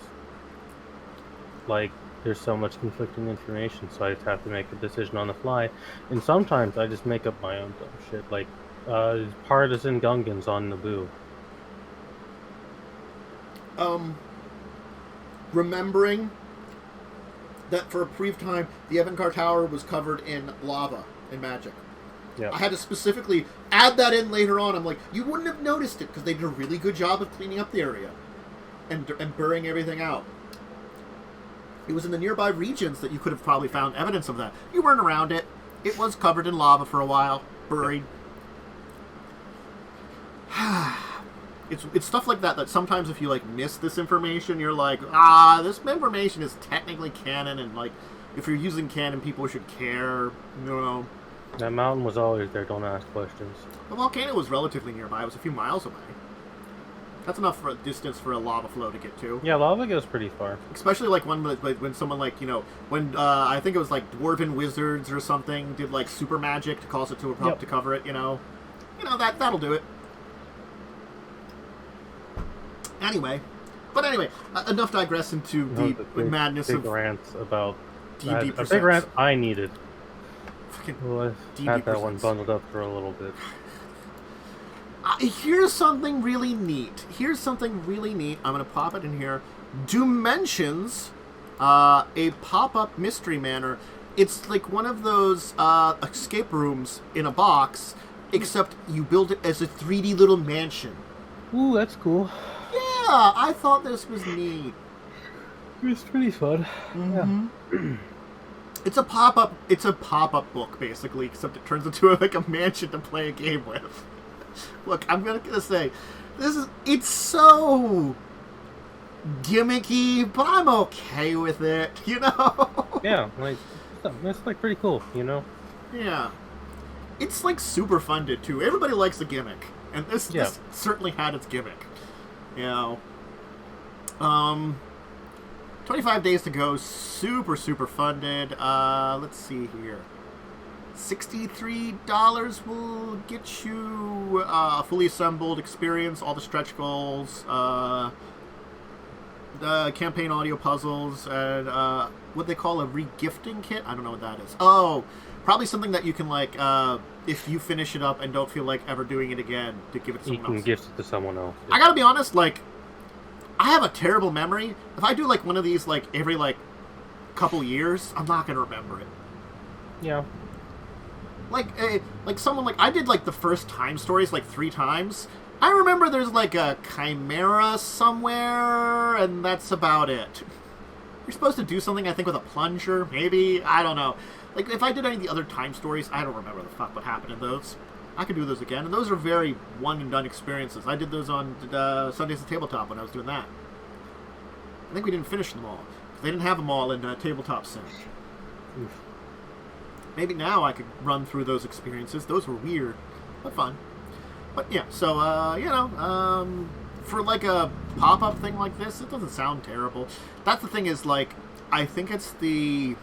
like, there's so much conflicting information, so I just have to make a decision on the fly. And sometimes I just make up my own dumb shit, like partisan Gungans on Naboo. Remembering that for a brief time, the Evankar Tower was covered in lava and magic. Yeah. I had to specifically add that in later on. I'm like, you wouldn't have noticed it because they did a really good job of cleaning up the area and burying everything out. It was in the nearby regions that you could have probably found evidence of that. You weren't around it. It was covered in lava for a while, buried. It's stuff like that sometimes if you like miss this information, you're like, this information is technically canon, and like if you're using canon, people should care. You know. That mountain was always there. Don't ask questions. The volcano was relatively nearby. It was a few miles away. That's enough for a distance for a lava flow to get to. Yeah, lava goes pretty far. Especially like when someone like when I think it was like dwarven wizards or something did like super magic to cause it to erupt to cover it. That'll do it. Anyway, enough digress into the madness big of rants about D&D. A big rant I needed. Fucking I had that one bundled up for a little bit. Here's something really neat. I'm going to pop it in here. Dimensions, a pop-up mystery manor. It's like one of those escape rooms in a box, except you build it as a 3D little mansion. Ooh, that's cool. Yeah, I thought this was neat. It's pretty fun. Mm-hmm. Yeah. It's a pop-up book, basically, except it turns into a mansion to play a game with. Look, I'm gonna say, it's so gimmicky, but I'm okay with it, Yeah, it's like pretty cool, Yeah. It's like super funded too. Everybody likes the gimmick. And this certainly had its gimmick. 25 days to go, super, super funded. Let's see here. $63 will get you a fully assembled experience, all the stretch goals, the campaign audio puzzles, and what they call a regifting kit. I don't know what that is. Oh, probably something that you can if you finish it up and don't feel like ever doing it again, to give it to someone else. You can gift it to someone else. Yeah. I gotta be honest, I have a terrible memory. If I do one of these every couple years, I'm not gonna remember it. Yeah. Someone I did the first time stories 3 times. I remember there's a chimera somewhere, and that's about it. You're supposed to do something, I think, with a plunger, maybe? I don't know. If I did any of the other time stories, I don't remember the fuck what happened in those. I could do those again, and those are very one-and-done experiences. I did those on Sundays at Tabletop when I was doing that. I think we didn't finish them all. They didn't have them all in Tabletop Sim. Oof. Maybe now I could run through those experiences. Those were weird, but fun. But yeah, so, for a pop-up thing like this, it doesn't sound terrible. That's the thing is, I think it's the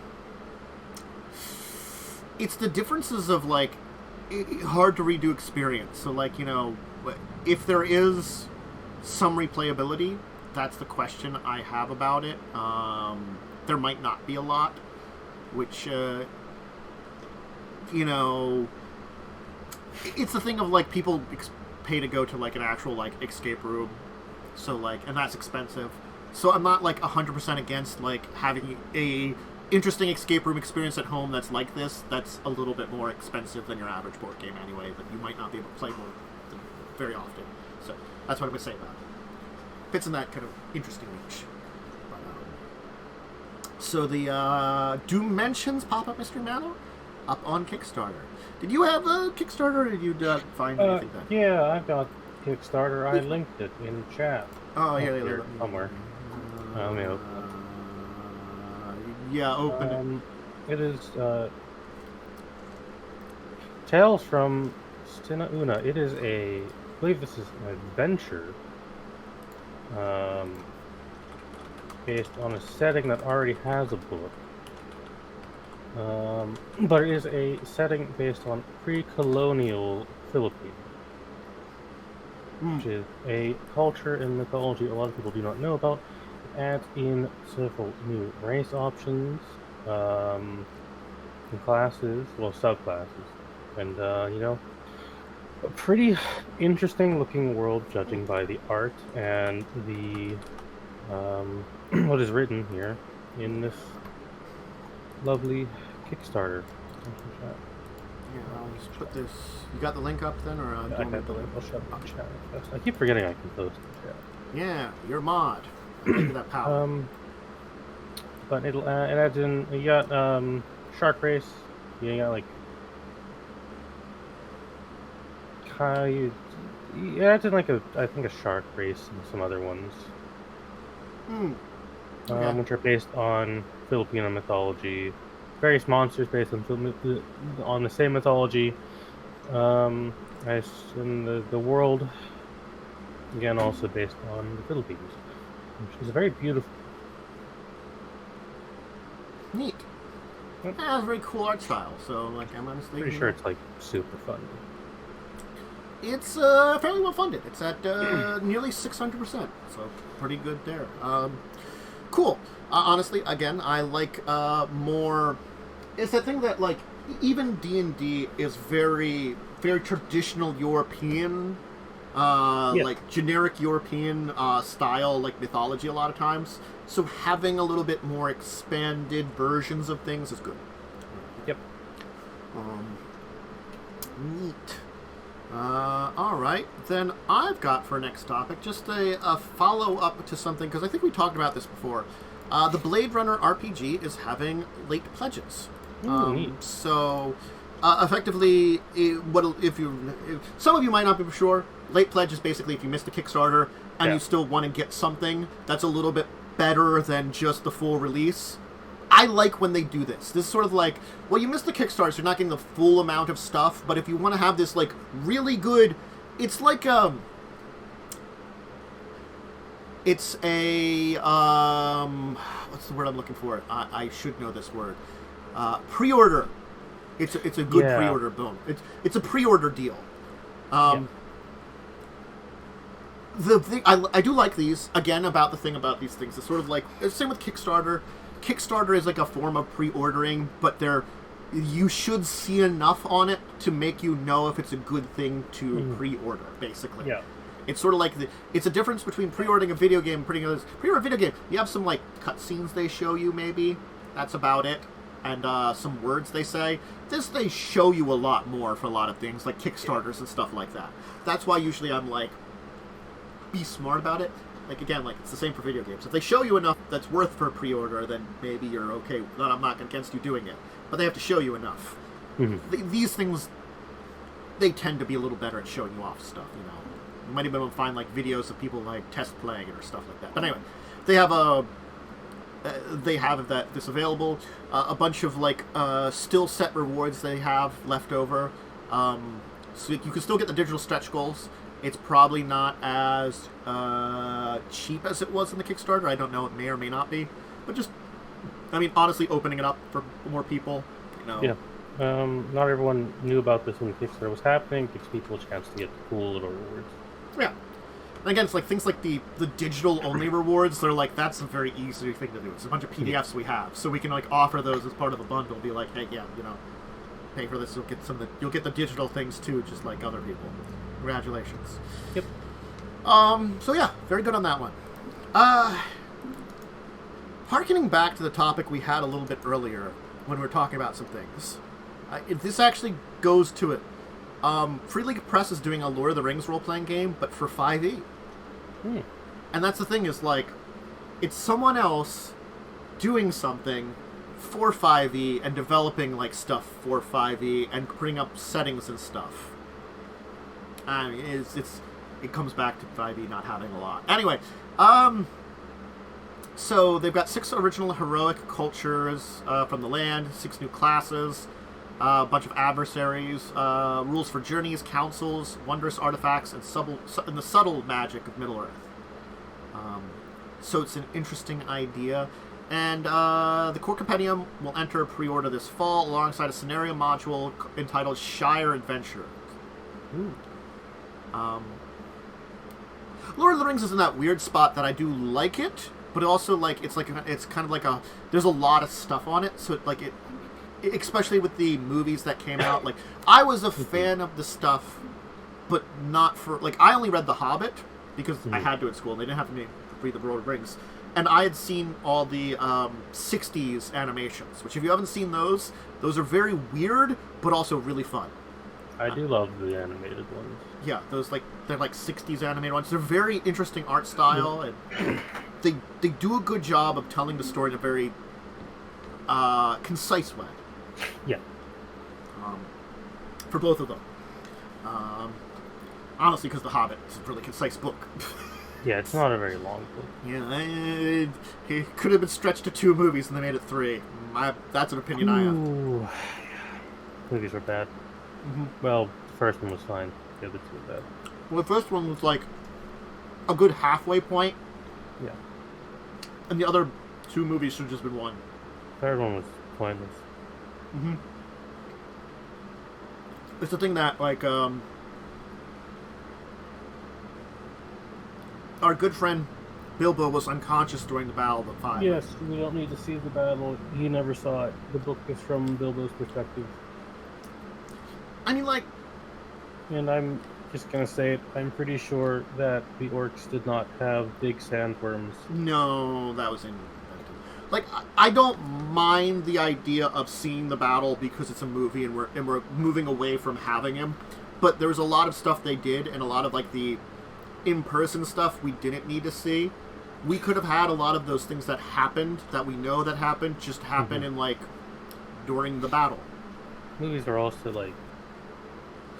differences of, hard to redo experience. So, if there is some replayability, that's the question I have about it. There might not be a lot, which, it's the thing of people pay to go to an actual escape room, so and that's expensive. So I'm not 100% against having a interesting escape room experience at home that's like this. That's a little bit more expensive than your average board game anyway, that you might not be able to play very often. So that's what I'm gonna say about it. Fits in that kind of interesting niche. So the Dimensions pop-up mystery manor up on Kickstarter. Did you have a Kickstarter, or did you find anything then? Yeah, I've got Kickstarter. I linked it in chat. Oh, here, somewhere. Let me open it. Yeah, open it. It is Tales from Suna. It is I believe this is an adventure based on a setting that already has a book. But it is a setting based on pre-colonial Philippines, which is a culture and mythology a lot of people do not know about. It adds in several new race options, and classes, subclasses, and a pretty interesting looking world, judging by the art and the what is written here in this lovely Kickstarter. Yeah, I'll just put this. You got the link up then, or I got the link. I'll shut up. I keep forgetting I can post the chat. Yeah, you're a mod. Think of that power. But it adds in. You got shark race. You got it adds in I think a shark race and some other ones. Okay. Which are based on Filipino mythology. various monsters based on the same mythology. As in the world, again, also based on the Philippines, which is very beautiful. Neat. Yep. Yeah, it's a very cool art style. So, like, I'm honestly Pretty sure it's like super fun. It's fairly well funded. It's at nearly 600%, so pretty good there. Cool. Honestly, again, I like more. It's that thing that like even D&D is very very traditional European, like generic European style, like mythology a lot of times. So having a little bit more expanded versions of things is good. Yep. Neat. All right, then I've got for next topic just a follow-up to something, because I think we talked about this before. The Blade Runner RPG is having late pledges. So, effectively, some of you might not be sure, late pledge is basically if you missed a Kickstarter and you still want to get something that's a little bit better than just the full release. I like when they do this. This is sort of like, well, you missed the Kickstarter, so you're not getting the full amount of stuff, but if you want to have this, like, really good... It's like, it's a, what's the word I'm looking for? I should know this word. Pre-order. It's a good pre-order boom. It's a pre-order deal. The thing... I do like these, again, about the thing about these things. It's sort of like, same with Kickstarter. Kickstarter is like a form of pre-ordering, but you should see enough on it to make you know if it's a good thing to pre-order, basically. Yeah. It's sort of like it's a difference between pre-ordering a video game and pre-order a video game. You have some like cutscenes they show you, maybe. That's about it. And some words they say. This they show you a lot more for a lot of things, like Kickstarters and stuff like that. That's why usually I'm like, be smart about it. Like, again, like, it's the same for video games. If they show you enough that's worth for a pre-order, then maybe you're okay. I'm not against you doing it. But they have to show you enough. These things, they tend to be a little better at showing you off stuff, you know. You might even find, like, videos of people, like, test playing it or stuff like that. But anyway, they have this available. A bunch of, like, still set rewards they have left over. So you can still get the digital stretch goals. It's probably not as cheap as it was in the Kickstarter. I don't know. It may or may not be. But just, I mean, honestly, opening it up for more people, you know. Yeah. Not everyone knew about this when the Kickstarter was happening. Gives people a chance to get cool little rewards. Yeah. And again, it's like things like the digital-only rewards. They're like, that's a very easy thing to do. It's a bunch of PDFs we have. So we can, like, offer those as part of the bundle. Be like, hey, yeah, you know, pay for this. You'll get the digital things, too, just like other people. Congratulations. Yep. So yeah, very good on that one. Harkening back to the topic we had a little bit earlier when we were talking about some things. This actually goes to it. Free League Press is doing a Lord of the Rings role-playing game, but for 5e. And that's the thing is, like, it's someone else doing something for 5e and developing, like, stuff for 5e and putting up settings and stuff. I mean, it comes back to 5e not having a lot. Anyway, so they've got 6 original heroic cultures from the land, 6 new classes, a bunch of adversaries, rules for journeys, councils, wondrous artifacts, and the subtle magic of Middle-earth. So it's an interesting idea. And the core compendium will enter pre-order this fall alongside a scenario module entitled Shire Adventure. Lord of the Rings is in that weird spot that I do like it, but also like it's kind of like there's a lot of stuff on it, so it especially with the movies that came out. Like, I was a fan of the stuff, but not for like I only read The Hobbit because I had to at school. And they didn't have me read the Lord of the Rings, and I had seen all the 60s animations. Which, if you haven't seen those are very weird, but also really fun. I do love the animated ones. Yeah, they're like 60s animated ones. They're very interesting art style, and they do a good job of telling the story in a very concise way. Yeah. For both of them. Honestly, because The Hobbit is a really concise book. Yeah, it's not a very long book. Yeah, it could have been stretched to 2 movies and they made it 3. That's an opinion I have. Ooh. Movies were bad. Mm-hmm. Well, the first one was fine. The other two were bad. Well, the first one was like a good halfway point. Yeah. And the other 2 movies should have just been 1. The third one was pointless. Mm-hmm. It's the thing that, like, our good friend Bilbo was unconscious during the Battle of the Five. Yes, we don't need to see the battle. He never saw it. The book is from Bilbo's perspective. I mean, like... And I'm just gonna say it, I'm pretty sure that the orcs did not have big sandworms. No, that was invented. Like, I don't mind the idea of seeing the battle because it's a movie and we're moving away from having him. But there's a lot of stuff they did and a lot of, like, the in-person stuff we didn't need to see. We could have had a lot of those things that happened, that we know that happened, just happen in, like, during the battle. Movies are also, like,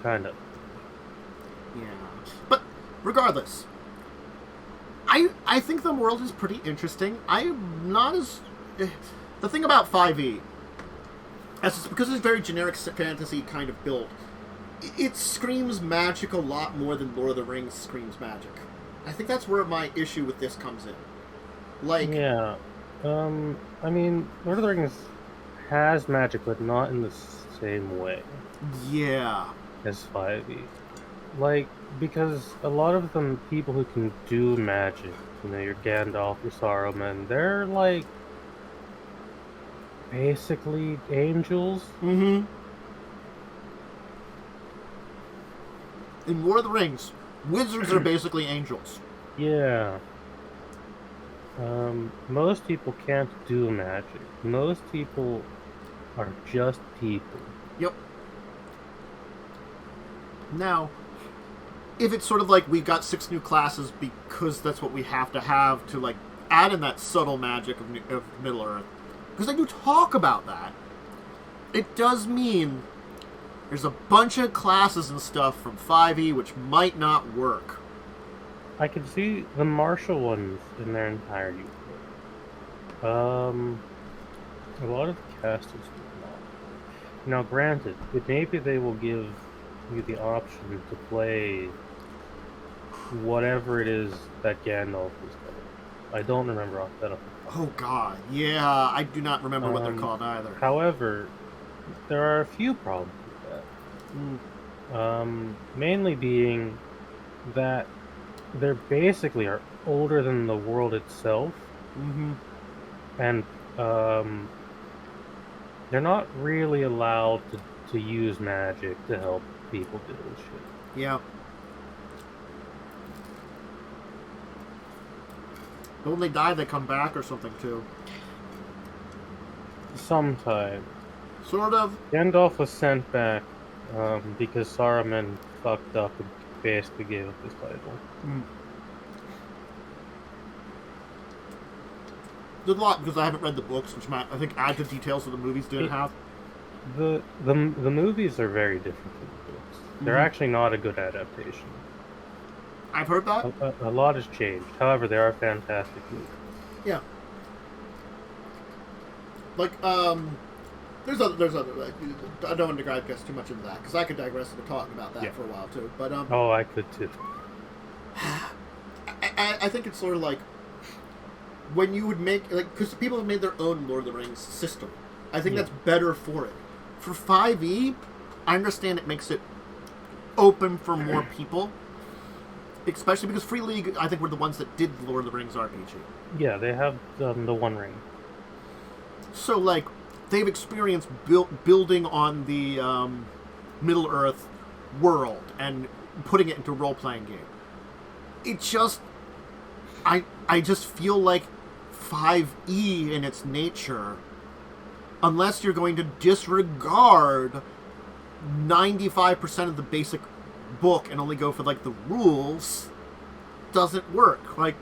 kind of. Yeah. But, regardless, I think the world is pretty interesting. I'm not as... The thing about 5e, because it's very generic fantasy kind of build, it screams magic a lot more than Lord of the Rings screams magic. I think that's where my issue with this comes in. Like... Yeah. I mean, Lord of the Rings has magic, but not in the same way. Yeah. As 5e. Like, because a lot of the people who can do magic, you know, your Gandalf, your Saruman, they're, like, basically angels. Mm-hmm. In Lord of the Rings, wizards are basically angels. Yeah. Most people can't do magic. Most people are just people. Yep. Now, if it's sort of like we've got 6 new classes because that's what we have to like, add in that subtle magic of Middle-earth, because they do talk about that, it does mean there's a bunch of classes and stuff from 5e which might not work. I could see the martial ones in their entirety. A lot of the casters do not. Now, granted, maybe they will give you the option to play whatever it is that Gandalf is called. I don't remember off that. Oh god, yeah, I do not remember what they're called either. However, there are a few problems with that. Mainly being that they basically are older than the world itself. Mm-hmm. And they're not really allowed to use magic to help people do this shit. Yeah. But when they die, they come back or something, too. Sometimes. Sort of. Gandalf was sent back because Saruman fucked up and basically gave up his title. Mm. There's a lot, because I haven't read the books, which might, I think, add to details that the movies didn't have. The movies are very different from the books. They're actually not a good adaptation. I've heard that. A lot has changed. However, they are fantastic movies. Yeah. Like, there's other. Like, I don't want to digress too much into that because I could digress into talking about that for a while too. But oh, I could too. I think it's sort of like when you would make, like, because people have made their own Lord of the Rings system. I think that's better for it. For 5e, I understand it makes it open for more people. Especially because Free League, I think, were the ones that did the Lord of the Rings RPG. Yeah, they have the One Ring. So, like, they've experienced building on the Middle-earth world and putting it into a role-playing game. It just... I just feel like 5e in its nature, unless you're going to disregard 95% of the basic book and only go for, like, the rules, doesn't work. Like,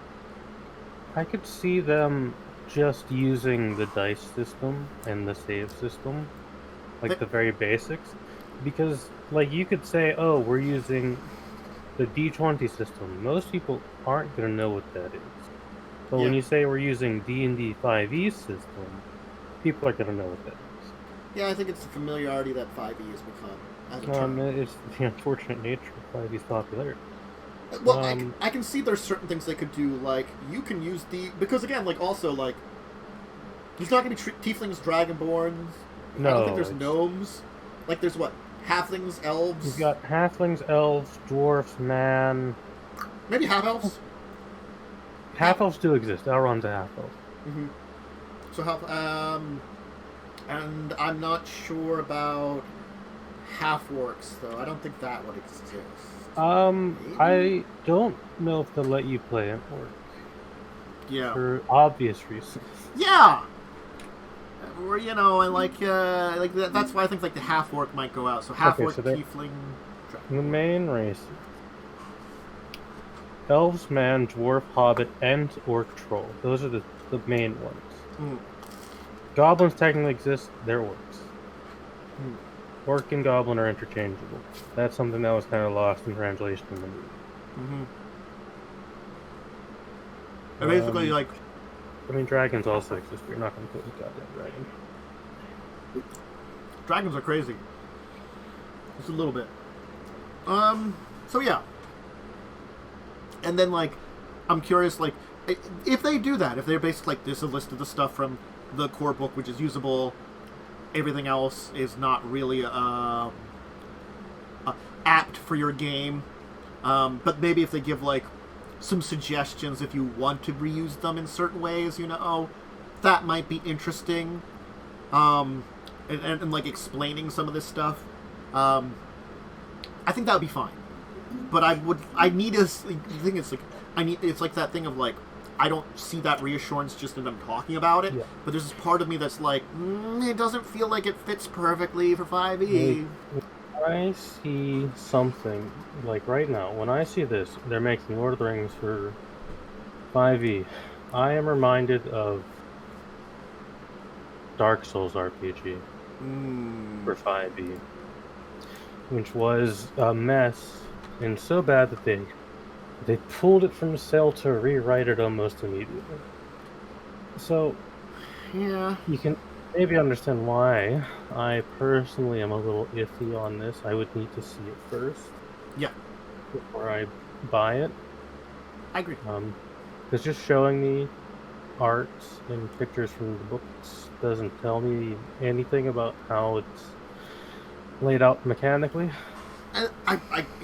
I could see them just using the dice system and the save system, like the very basics, because, like, you could say, oh, we're using the D20 system, most people aren't going to know what that is. But when Yeah. you say we're using D&D 5e system, people are going to know what that is. Yeah, I think it's the familiarity that 5e has become as a term. It's the unfortunate nature of 5e's popularity. Well, I can see there's certain things they could do, like, you can use because again, like, also, like, there's not going to be tieflings, dragonborns. No, I don't think there's gnomes. Like, there's what? Halflings, elves? You've got halflings, elves, dwarfs, man. Maybe half-elves? Half-elves do exist. Elrond's a half-elf. Mm-hmm. So, and I'm not sure about half-orcs, though. I don't think that would exist. Maybe? I don't know if they'll let you play an orc. Yeah. For obvious reasons. Yeah! Or, you know, and like that's why I think, like, the half-orc might go out. So half-orc, tiefling... The main races. Elves, man, dwarf, hobbit, and orc troll. Those are the main ones. Mm. Goblins technically exist. They're orcs. Mm. Orc and goblin are interchangeable. That's something that was kind of lost in translation in the movie. Mm-hmm. And basically, like... I mean, dragons also exist. You're not going to put a goddamn dragon. Dragons are crazy. Just a little bit. So yeah. And then, like, I'm curious, like, if they do that, if they're basically like, this is a list of the stuff from the core book, which is usable, everything else is not really apt for your game, but maybe if they give, like, some suggestions if you want to reuse them in certain ways, you know, that might be interesting. And like, explaining some of this stuff, I think that would be fine. But I need a... The thing is, like, it's like that thing of, like, I don't see that reassurance just in them talking about it, but there's this part of me that's like, it doesn't feel like it fits perfectly for 5e. I see something, like right now, when I see this, they're making Lord of the Rings for 5e, I am reminded of Dark Souls RPG for 5e, which was a mess, and so bad that they pulled it from sale to rewrite it almost immediately. So, yeah, you can maybe understand why I personally am a little iffy on this. I would need to see it first. Yeah. Before I buy it. I agree. Because just showing me art and pictures from the books doesn't tell me anything about how it's laid out mechanically.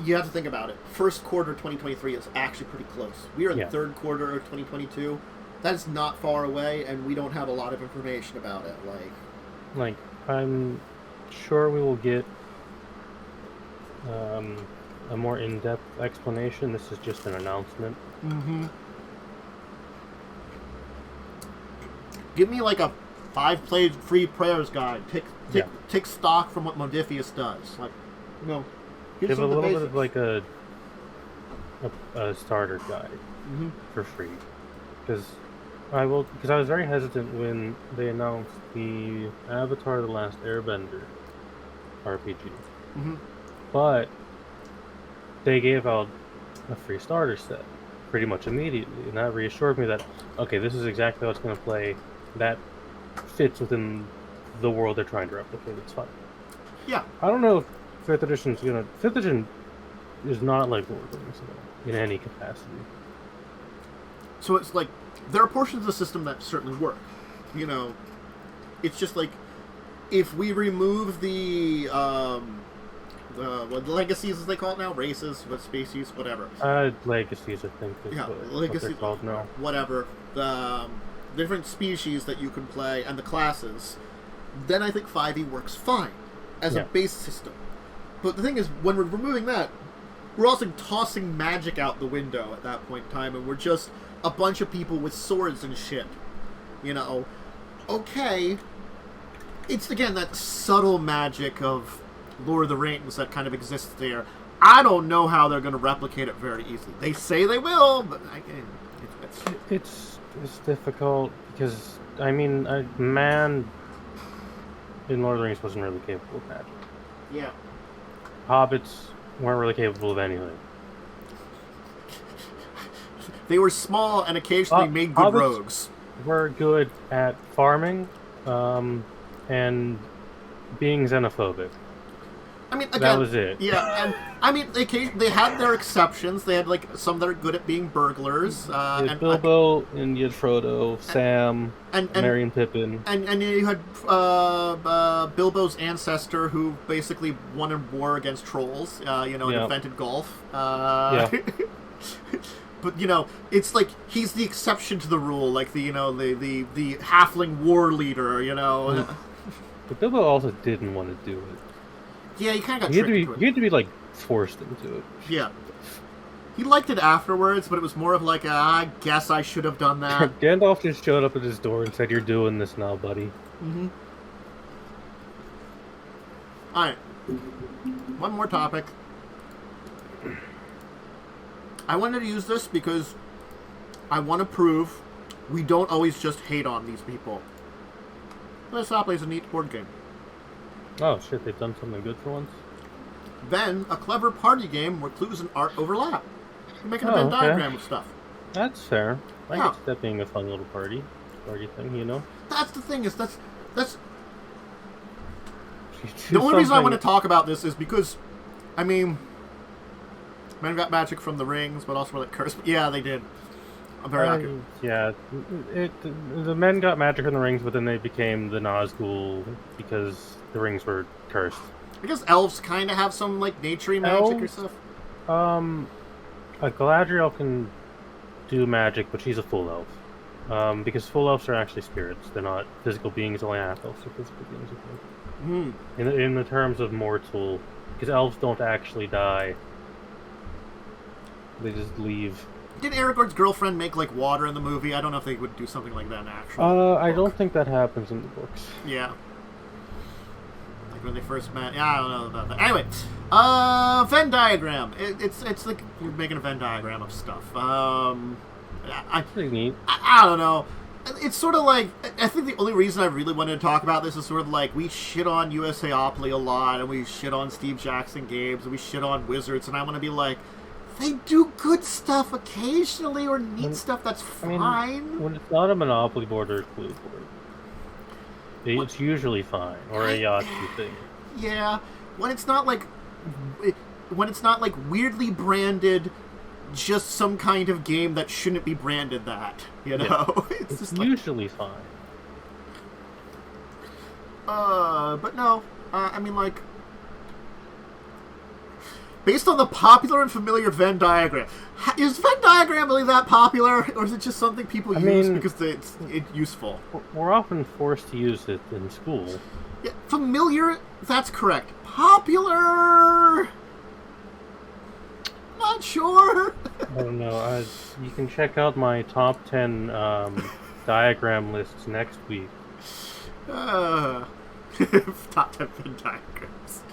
You have to think about it. First quarter 2023 is actually pretty close. We are in the third quarter of 2022. That is not far away, and we don't have a lot of information about it. Like I'm sure we will get a more in-depth explanation. This is just an announcement. Mm-hmm. Give me like a 5-page free prayers guide. Take stock from what Modiphius does. Like, you know, give a little bit of like a starter guide for free. Because I was very hesitant when they announced the Avatar: The Last Airbender RPG. Mm-hmm. But they gave out a free starter set pretty much immediately, and that reassured me that, okay, this is exactly how it's going to play. That fits within the world they're trying to replicate. It's fine. Yeah. I don't know if 5th edition's gonna... 5th edition is not like Lord of the Rings in any capacity. So it's like, there are portions of the system that certainly work. You know, it's just like, if we remove the legacies, as they call it now, races, what species, whatever. Legacies, I think, is what they're called now. Whatever. The different species that you can play, and the classes, then I think 5e works fine as a base system. But the thing is, when we're removing that, we're also tossing magic out the window at that point in time, and we're just a bunch of people with swords and shit. You know, okay, it's, again, that subtle magic of Lord of the Rings that kind of exists there. I don't know how they're going to replicate it very easily. They say they will, but it's difficult because, I mean, man in Lord of the Rings wasn't really capable of magic. Yeah. Hobbits weren't really capable of anything. They were small and occasionally made good rogues. We're good at farming, and being xenophobic. I mean, again, that was it. Yeah, and I mean, they had their exceptions. They had like some that are good at being burglars. And Bilbo, and you had Frodo, Sam, and Merry and Pippin, and you had Bilbo's ancestor who basically won a war against trolls. And invented golf. But it's like he's the exception to the rule, like the halfling war leader. But Bilbo also didn't want to do it. Yeah, he kind of got tricked into it. He had to be, like, forced into it. Yeah. He liked it afterwards, but it was more of like, I guess I should have done that. Gandalf just showed up at his door and said, "You're doing this now, buddy." Mm-hmm. Alright. One more topic. I wanted to use this because I want to prove we don't always just hate on these people. Monopoly is a neat board game. Oh shit, they've done something good for once. Venn, a clever party game where clues and art overlap. You're making a Venn diagram of stuff. That's fair. I can see that being a fun little party thing, That's the thing, that's the only reason I want to talk about this is because, I mean, men got magic from the rings, but also were like cursed. Yeah, they did. I'm very accurate. Yeah, the men got magic from the rings, but then they became the Nazgul because the rings were cursed. I guess elves kind of have some like naturey magic or stuff. A Galadriel can do magic, but she's a full elf. Because full elves are actually spirits; they're not physical beings. Only half elves are physical beings. In the terms of mortal, because elves don't actually die; they just leave. Did Aragorn's girlfriend make like water in the movie? I don't know if they would do something like that in actual. I don't think that happens in the books. Yeah. Like when they first met. Yeah, I don't know about that. Anyway, Venn diagram. It's like you're making a Venn diagram of stuff. Pretty neat. I don't know. It's sort of like, I think the only reason I really wanted to talk about this is sort of like we shit on USAopoly a lot, and we shit on Steve Jackson Games, and we shit on Wizards, and I want to be like, they do good stuff occasionally, or neat stuff that's fine. I mean, when it's not a Monopoly board or a Clue board, it's usually fine, or a Yahtzee thing. Yeah, when it's not like weirdly branded, just some kind of game that shouldn't be branded that, Yeah. it's just usually fine. But no, I mean like, based on the popular and familiar Venn diagram, is Venn diagram really that popular, or is it just something people use because it's useful? We're often forced to use it in school. Yeah, familiar, that's correct. Popular, not sure. I don't know. You can check out my top 10 diagram lists next week. Top 10 Venn diagrams.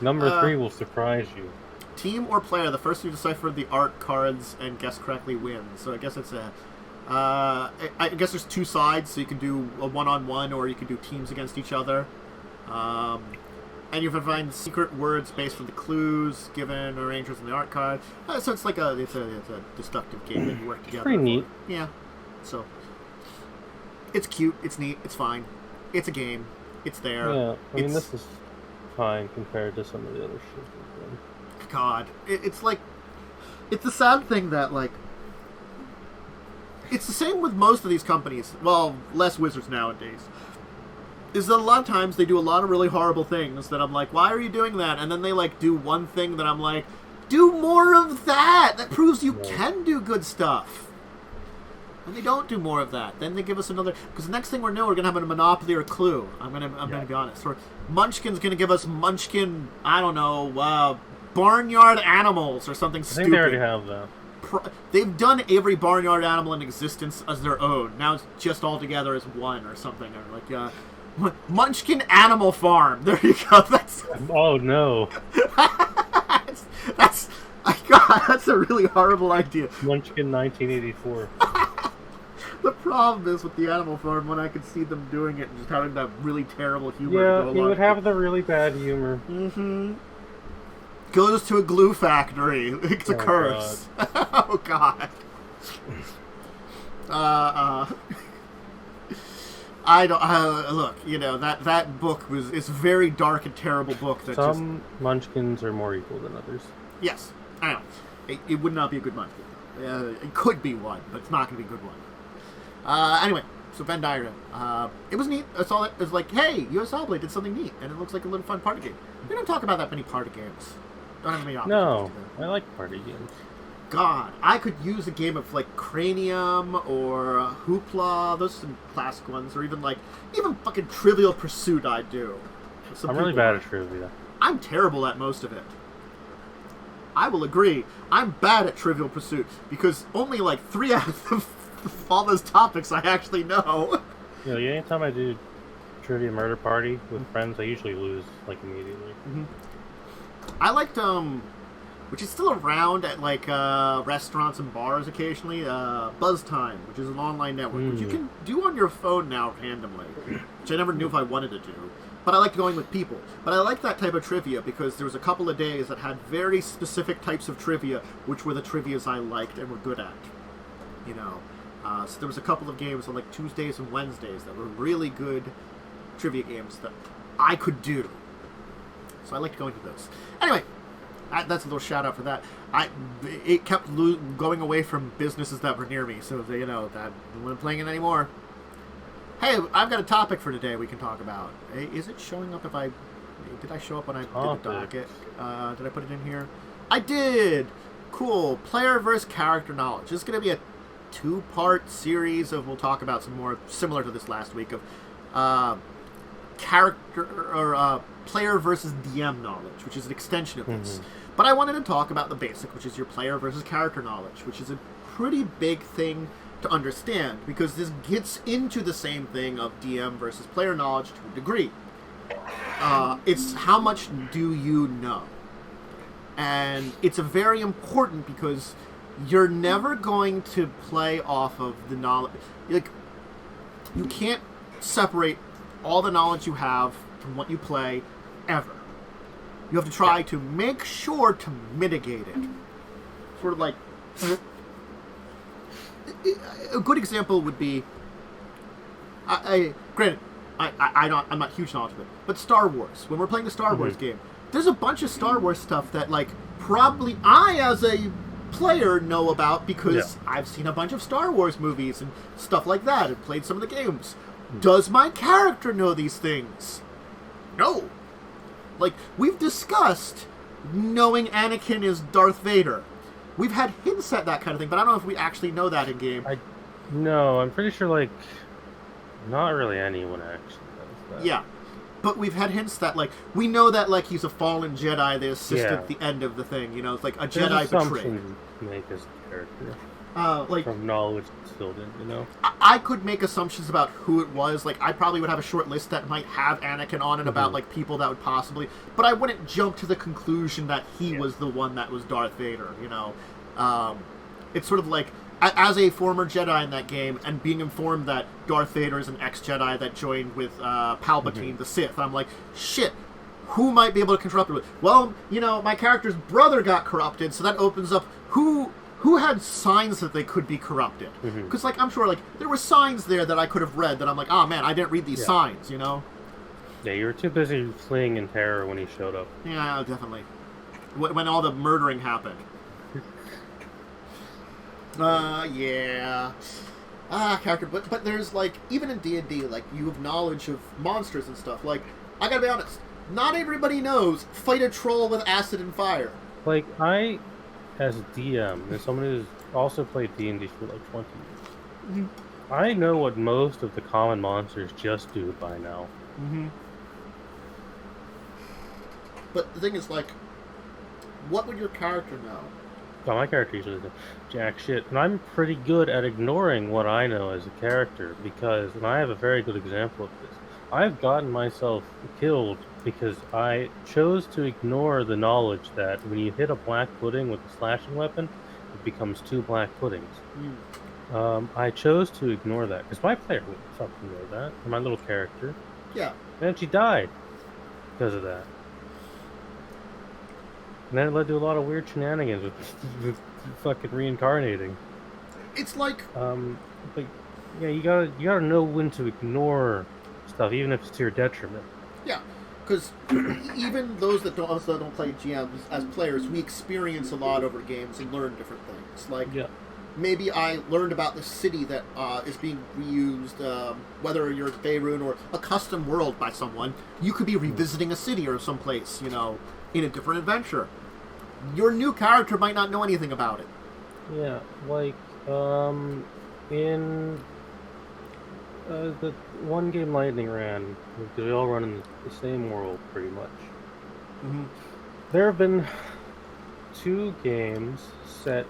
Number 3 will surprise you. Team or player, the first to decipher the art cards and guess correctly wins. So I guess it's I guess there's two sides, so you can do a one-on-one or you can do teams against each other. And you can find secret words based on the clues given or arrangements in the art card. So it's like it's a deductive game that you work together. Pretty neat. Yeah. So it's cute. It's neat. It's fine. It's a game. It's there. Yeah. I mean, this is fine compared to some of the other shit. God, it's like, it's the sad thing that like, it's the same with most of these companies. Well, less Wizards nowadays. Is that a lot of times they do a lot of really horrible things that I'm like, why are you doing that? And then they like do one thing that I'm like, do more of that. That proves you can do good stuff. And they don't do more of that. Then they give us another, because the next thing we know, we're gonna have a Monopoly or a Clue. I'm gonna be honest. Or Munchkin's gonna give us Munchkin. I don't know. Barnyard animals or something stupid. I think they already have that. They've done every barnyard animal in existence as their own. Now it's just all together as one or something. Or like Munchkin Animal Farm. There you go. That's. Oh no. that's that's a really horrible idea. Munchkin 1984. The problem is with the Animal Farm when I could see them doing it and just having that really terrible humor. Yeah, to go you along would have the really bad humor. Mm-hmm. Goes to a glue factory. It's a curse. God. Oh, God. I don't look. You know that book it's a very dark and terrible book. That some Munchkins are more evil than others. Yes, I know. It would not be a good Munchkin. It could be one, but it's not going to be a good one. Anyway, so Venn diagram. It was neat. I saw it. It was like, hey, US Oblate did something neat, and it looks like a little fun party game. We don't talk about that many party games. Don't have many options. No, I like party games. God, I could use a game of like Cranium or Hoopla. Those are some classic ones, or even fucking Trivial Pursuit. I do. I'm really bad at trivia. I'm terrible at most of it. I will agree. I'm bad at Trivial Pursuit because only like 3 out of all those topics I actually know. You know, anytime I do Trivia Murder Party with friends, I usually lose like immediately. Mm-hmm. I liked which is still around at like restaurants and bars occasionally. Buzz Time, which is an online network, which you can do on your phone now randomly, which I never knew if I wanted to do. But I like going with people. But I like that type of trivia because there was a couple of days that had very specific types of trivia, which were the trivias I liked and were good at. You know, so there was a couple of games on like Tuesdays and Wednesdays that were really good trivia games that I could do. So I liked going to those. Anyway. That's a little shout out for that. It kept going away from businesses that were near me, so that I wasn't playing it anymore. Hey, I've got a topic for today we can talk about. Hey, is it showing up did I show up when I did the docket? Did I put it in here? I did! Cool. Player versus character knowledge. This is going to be a 2-part series we'll talk about some more similar to this last week of character or player versus DM knowledge, which is an extension of this. But I wanted to talk about the basic, which is your player versus character knowledge, which is a pretty big thing to understand because this gets into the same thing of DM versus player knowledge to a degree. It's how much do you know? And it's a very important because you're never going to play off of the knowledge. Like, you can't separate all the knowledge you have from what you play ever. You have to try to make sure to mitigate it. Sort of like a good example would be granted I'm not huge knowledge of it, but Star Wars. When we're playing the Star Wars game, there's a bunch of Star Wars stuff that like probably I as a player know about because I've seen a bunch of Star Wars movies and stuff like that and played some of the games. Does my character know these things? No. Like, we've discussed knowing Anakin is Darth Vader. We've had hints at that kind of thing, but I don't know if we actually know that in game. No, I'm pretty sure, like, not really anyone actually does that. Yeah. But we've had hints that, like, we know that, like, he's a fallen Jedi that assisted at the end of the thing, you know? It's like a Jedi betrayed. Make his character. Like, from knowledge instilled in, you know? I could make assumptions about who it was. Like, I probably would have a short list that might have Anakin on it about, like, people that would possibly... But I wouldn't jump to the conclusion that he was the one that was Darth Vader, you know? It's sort of like, as a former Jedi in that game, and being informed that Darth Vader is an ex-Jedi that joined with Palpatine, the Sith, I'm like, shit, who might be able to corrupt it? Well, you know, my character's brother got corrupted, so that opens up who had signs that they could be corrupted. Because, like, I'm sure, like, there were signs there that I could have read that I'm like, oh, man, I didn't read these signs, you know? Yeah, you were too busy fleeing in terror when he showed up. Yeah, definitely. When all the murdering happened. Character, but there's, like, even in D&D, like, you have knowledge of monsters and stuff. Like, I gotta be honest, not everybody knows fight a troll with acid and fire. Like, I, as a DM, and someone who's also played D&D for, like, 20 years, I know what most of the common monsters just do by now. But the thing is, like, what would your character know? Oh, my character usually does jack shit, and I'm pretty good at ignoring what I know as a character, because, and I have a very good example of this, I've gotten myself killed because I chose to ignore the knowledge that when you hit a black pudding with a slashing weapon, it becomes 2 black puddings. I chose to ignore that, because my player wouldn't fucking know that, or my little character. Yeah. And then she died because of that. And then it led to a lot of weird shenanigans with fucking reincarnating. It's like But yeah, you gotta know when to ignore stuff, even if it's to your detriment. yeah, because even those that don't play GMs as players, we experience a lot over games and learn different things. Like Yeah. maybe I learned about the city that is being reused, whether you're at Faerun or a custom world by someone. You could be revisiting a city or someplace, you know, in a different adventure. Your new character might not know anything about it. Yeah, like in the one game Lightning ran, they all run in the same world pretty much. Mm-hmm. There have been 2 games set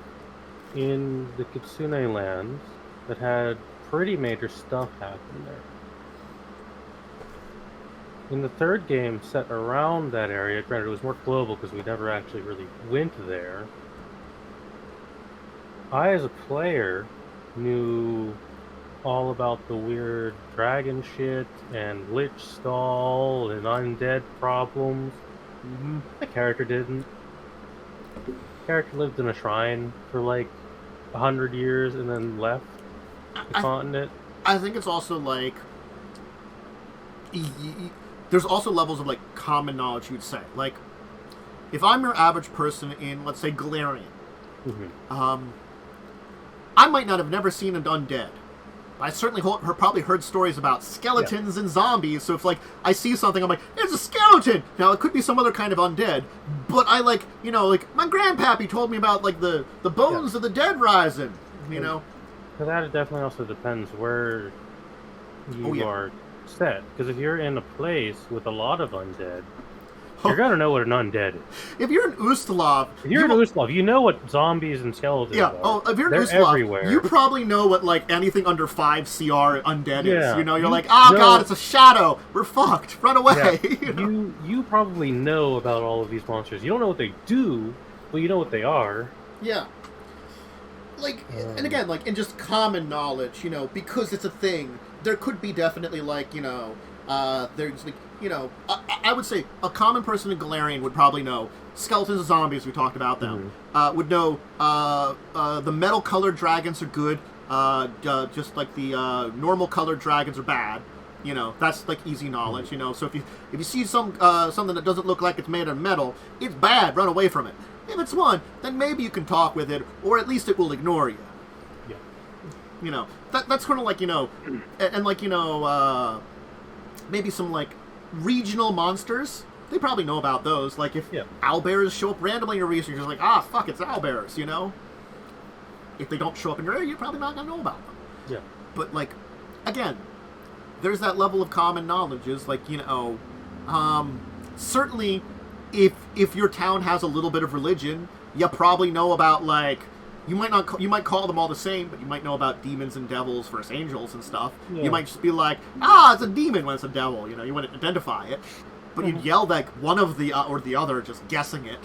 in the Kitsune lands that had pretty major stuff happen there. In the 3rd game set around that area, granted it was more global because we never actually really went there, I as a player knew all about the weird dragon shit and lich stall and undead problems. Mm-hmm. My character didn't. The character lived in a shrine for like 100 years and then left the continent. I think it's also like there's also levels of like common knowledge you'd say. Like if I'm your average person in, let's say, Galarian, I might not have never seen an undead. I certainly probably heard stories about skeletons and zombies, so if, like, I see something, I'm like, it's a skeleton! Now, it could be some other kind of undead, but I, like, you know, like, my grandpappy told me about, like, the bones of the dead rising, you know? So that definitely also depends where you are set, because if you're in a place with a lot of undead, you're gonna know what an undead is. If you're in Ustalav... you know what zombies and skeletons are. Oh, if you're in They're Ustalav, everywhere. you probably know what, like, anything under 5 CR undead is. You know, you're like, know, God, it's a shadow. We're fucked. Run away. Yeah. You probably know about all of these monsters. You don't know what they do, but you know what they are. Yeah. Like, and again, like, in just common knowledge, you know, because it's a thing, there could be definitely, like, you know, there's, like, you know, I would say a common person in Galarian would probably know skeletons and zombies, we talked about them, would know the metal-colored dragons are good, just like the normal colored dragons are bad. You know, that's like easy knowledge, you know. So if you see something that doesn't look like it's made of metal, it's bad, run away from it. If it's one, then maybe you can talk with it, or at least it will ignore you. Yeah. You know, that's kind of like, you know, and like, you know, maybe some, like, regional monsters. They probably know about those. Like, if owlbears show up randomly in your research, you're like, fuck, it's owlbears, you know? If they don't show up in your area, you're probably not going to know about them. Yeah. But, like, again, there's that level of common knowledge is, like, you know, certainly if your town has a little bit of religion, you probably know about, like, you might call them all the same, but you might know about demons and devils versus angels and stuff. Yeah. You might just be like, it's a demon when it's a devil, you know, you wouldn't identify it. But you'd yell, like, one of the, or the other, just guessing it.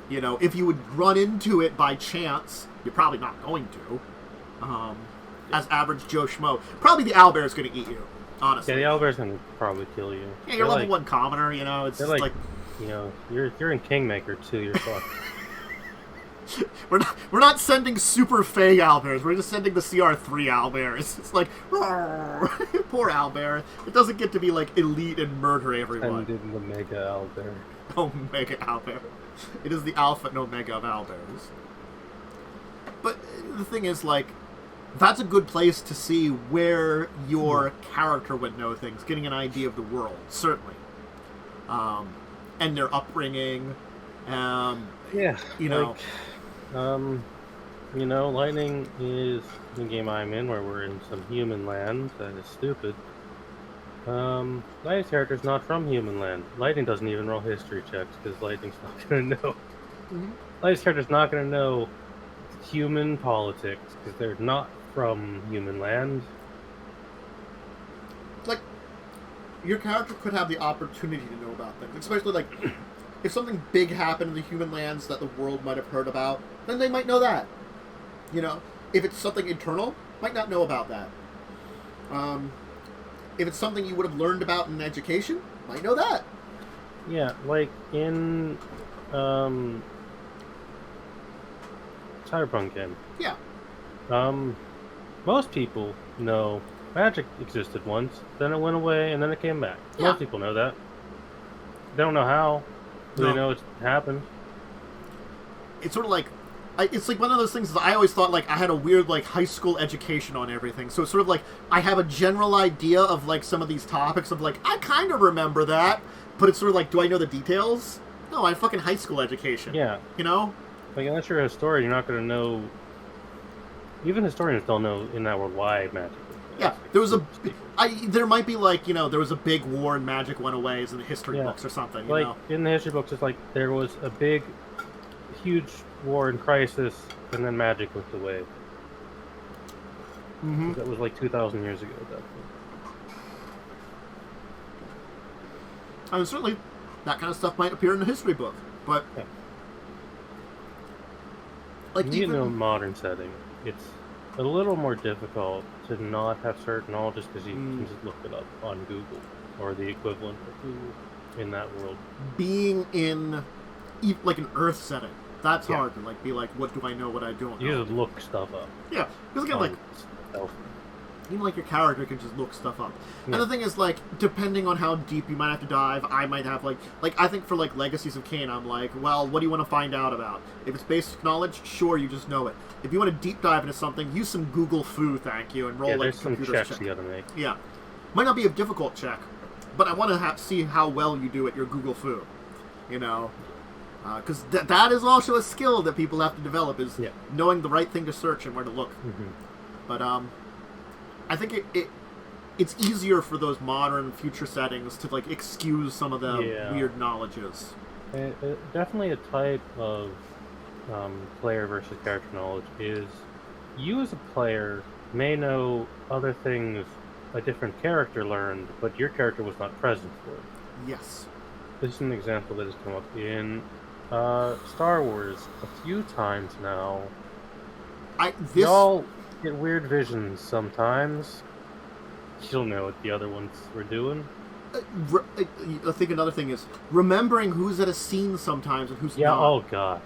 You know, if you would run into it by chance, you're probably not going to. As average Joe Schmo. Probably the owlbear's going to eat you, honestly. Yeah, the owlbear's going to probably kill you. Yeah, you're level 1 commoner, you know, it's like, you know, you're in Kingmaker, too, you're fucked. We're not sending super fey owlbears. We're just sending the CR3 owlbears. It's like, poor owlbear. It doesn't get to be like elite and murder everyone. Sending the mega owlbear. Omega owlbear. It is the alpha and omega of owlbears. But the thing is, like, that's a good place to see where your character would know things, getting an idea of the world, certainly, and their upbringing. Yeah, you know. You know, Lightning is the game I'm in, where we're in some human land. That is stupid. Lightning's character's not from human land. Lightning doesn't even roll history checks, because Lightning's not going to know. Lightning's character's not going to know human politics, because they're not from human land. Like, your character could have the opportunity to know about things, especially, like, if something big happened in the human lands that the world might have heard about, then they might know that. You know? If it's something internal, might not know about that. If it's something you would have learned about in education, might know that. Yeah, like in Cyberpunk game. Yeah. Most people know magic existed once, then it went away, and then it came back. Yeah. Most people know that. They don't know how. But they know it's happened. It's sort of like, it's like one of those things that I always thought like I had a weird like high school education on everything. So it's sort of like I have a general idea of like some of these topics of like I kind of remember that, but it's sort of like, do I know the details? No, I have fucking high school education. Yeah. You know? Like, unless you're a historian, you're not going to know. Even historians don't know in that world why magic is. Yeah, there was there might be like, you know, there was a big war and magic went away in the history books or something, you like, know? in the history books, it's like there was a big, huge war and crisis, and then magic went away. Mm-hmm. That was like 2,000 years ago at that point. I mean, certainly that kind of stuff might appear in the history book, but... Yeah. Like, even in a modern setting, it's a little more difficult to not have certain knowledge just because you can just look it up on Google or the equivalent of Google in that world. Being in like an Earth setting, that's hard to like be like, what do I know, what I don't know. You just look stuff up. Yeah, because again, like even like your character can just look stuff up. Yeah. And the thing is, like, depending on how deep you might have to dive, I might have like I think for like Legacies of Kain, I'm like, well, what do you want to find out about? If it's basic knowledge, sure, you just know it. If you want to deep dive into something, use some Google foo, thank you, and roll like computer checks check. You gotta make. Yeah, might not be a difficult check, but I want to see how well you do at your Google foo. You know, because that is also a skill that people have to develop, is knowing the right thing to search and where to look. Mm-hmm. But I think it's easier for those modern future settings to like excuse some of the weird knowledges. Definitely a type of player versus character knowledge is you as a player may know other things a different character learned, but your character was not present for it. Yes. This is an example that has come up in Star Wars a few times now. Y'all get weird visions sometimes. You don't know what the other ones were doing. I think another thing is remembering who's at a scene sometimes and who's not. Yeah, oh god.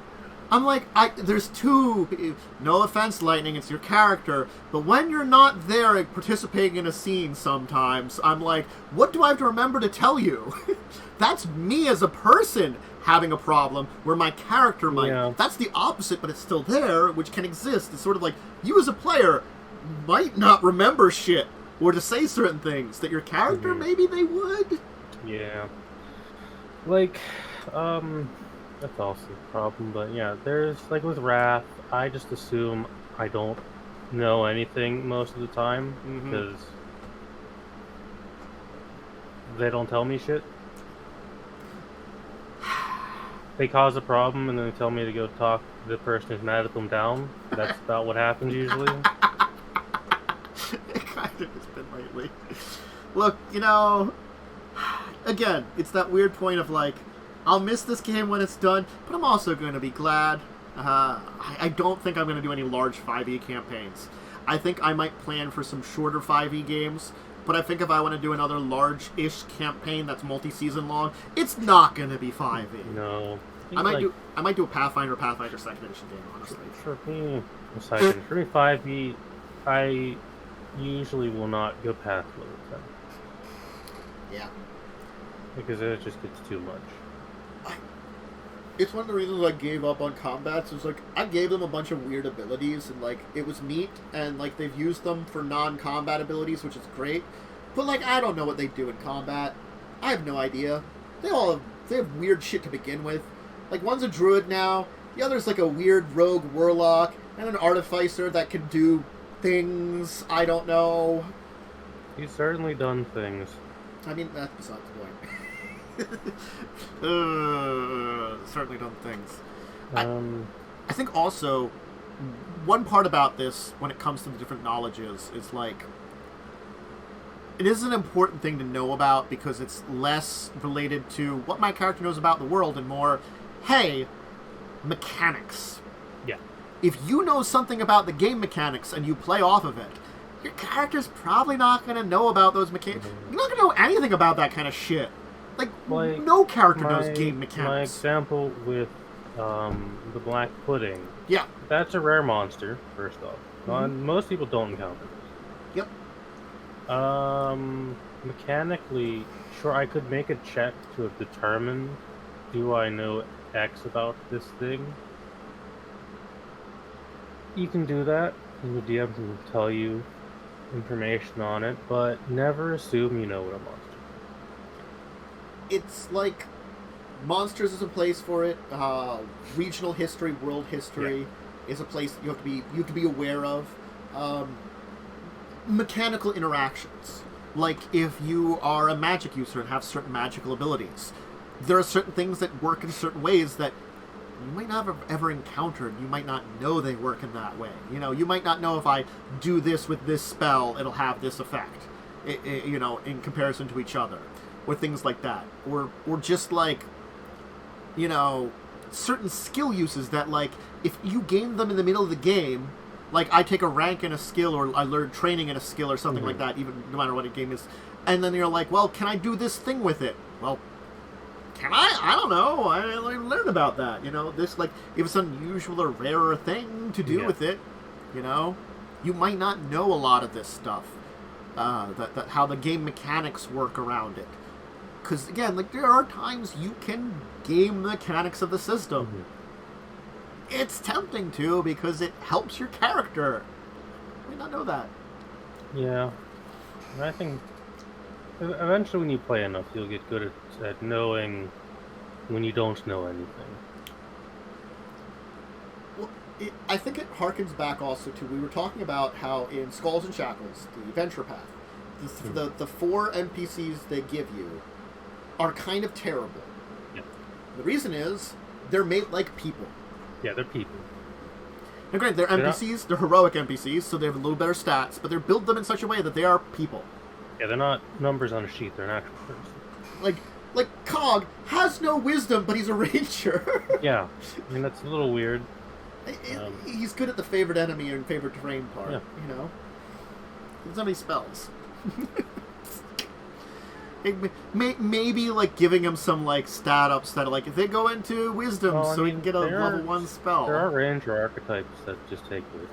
I'm like, there's two, no offense, Lightning, it's your character, but when you're not there participating in a scene sometimes, I'm like, what do I have to remember to tell you? That's me as a person having a problem where my character might. Yeah. That's the opposite, but it's still there, which can exist. It's sort of like, you as a player might not remember shit, or to say certain things that your character, maybe they would. Yeah. Like, that's also a problem, but yeah, there's, like with Wrath, I just assume I don't know anything most of the time, because they don't tell me shit. They cause a problem, and then they tell me to go talk to the person who's mad at them down. That's about what happens usually. It kind of has been lately. Look, you know, again, it's that weird point of like, I'll miss this game when it's done, but I'm also going to be glad. I don't think I'm going to do any large 5e campaigns. I think I might plan for some shorter 5e games, but I think if I want to do another large-ish campaign that's multi-season long, it's not going to be 5e. No. I might do a Pathfinder 2nd edition game, honestly. For me, 5e, I usually will not go past level 10. Yeah. Because it just gets too much. It's one of the reasons I gave up on combats. It's like, I gave them a bunch of weird abilities, and like, it was neat, and like, they've used them for non-combat abilities, which is great. But like, I don't know what they do in combat. I have no idea. They have weird shit to begin with. Like, one's a druid now, the other's like a weird rogue warlock, and an artificer that can do things, I don't know. He's certainly done things. I mean, that's beside the point. Certainly done things. I think also, one part about this, when it comes to the different knowledges, is like, it is an important thing to know about because it's less related to what my character knows about the world and more, hey, mechanics. Yeah. If you know something about the game mechanics and you play off of it, your character's probably not going to know about those mechanics. You're not going to know anything about that kind of shit. Like no character knows game mechanics. My example with the black pudding. Yeah. That's a rare monster, first off. Most people don't encounter this. Yep. Mechanically, sure, I could make a check to have determined, do I know X about this thing? You can do that, and the DM can tell you information on it, but never assume you know what a monster is. It's like Monsters is a place for it. Regional history, world history is a place that you have to be aware of. Mechanical interactions, like if you are a magic user and have certain magical abilities, there are certain things that work in certain ways that you might not have ever encountered. You might not know they work in that way. You know, you might not know if I do this with this spell, it'll have this effect. You know, in comparison to each other, or things like that, or just like, you know, certain skill uses that, like, if you gain them in the middle of the game, like I take a rank in a skill or I learn training in a skill or something like that, even no matter what a game is, and then you're like, well, can I do this thing with it? Well, can I? I don't know. I learned about that. You know, this, like, if it's an unusual or rarer thing to do with it, you know, you might not know a lot of this stuff. That how the game mechanics work around it. Because, again, like, there are times you can game the mechanics of the system. It's tempting to, because it helps your character. You might not know that. Yeah. And I think eventually when you play enough, you'll get good at knowing when you don't know anything. Well, I think it harkens back also to, we were talking about how in Skulls and Shackles, the adventure path, the 4 NPCs they give you are kind of terrible. Yeah. The reason is they're made like people. Yeah, they're people. And granted, they're NPCs, they're heroic NPCs, so they have a little better stats, but they're built them in such a way that they are people. Yeah, they're not numbers on a sheet, they're an actual person. Like Cog has no wisdom, but he's a ranger. Yeah, I mean, that's a little weird. He's good at the favorite enemy and favorite terrain part, you know? He doesn't have any spells. Maybe, like, giving him some, like, stat ups that, like, if they go into wisdom, he can get a level 1 spell. There are ranger archetypes that just take wisdom.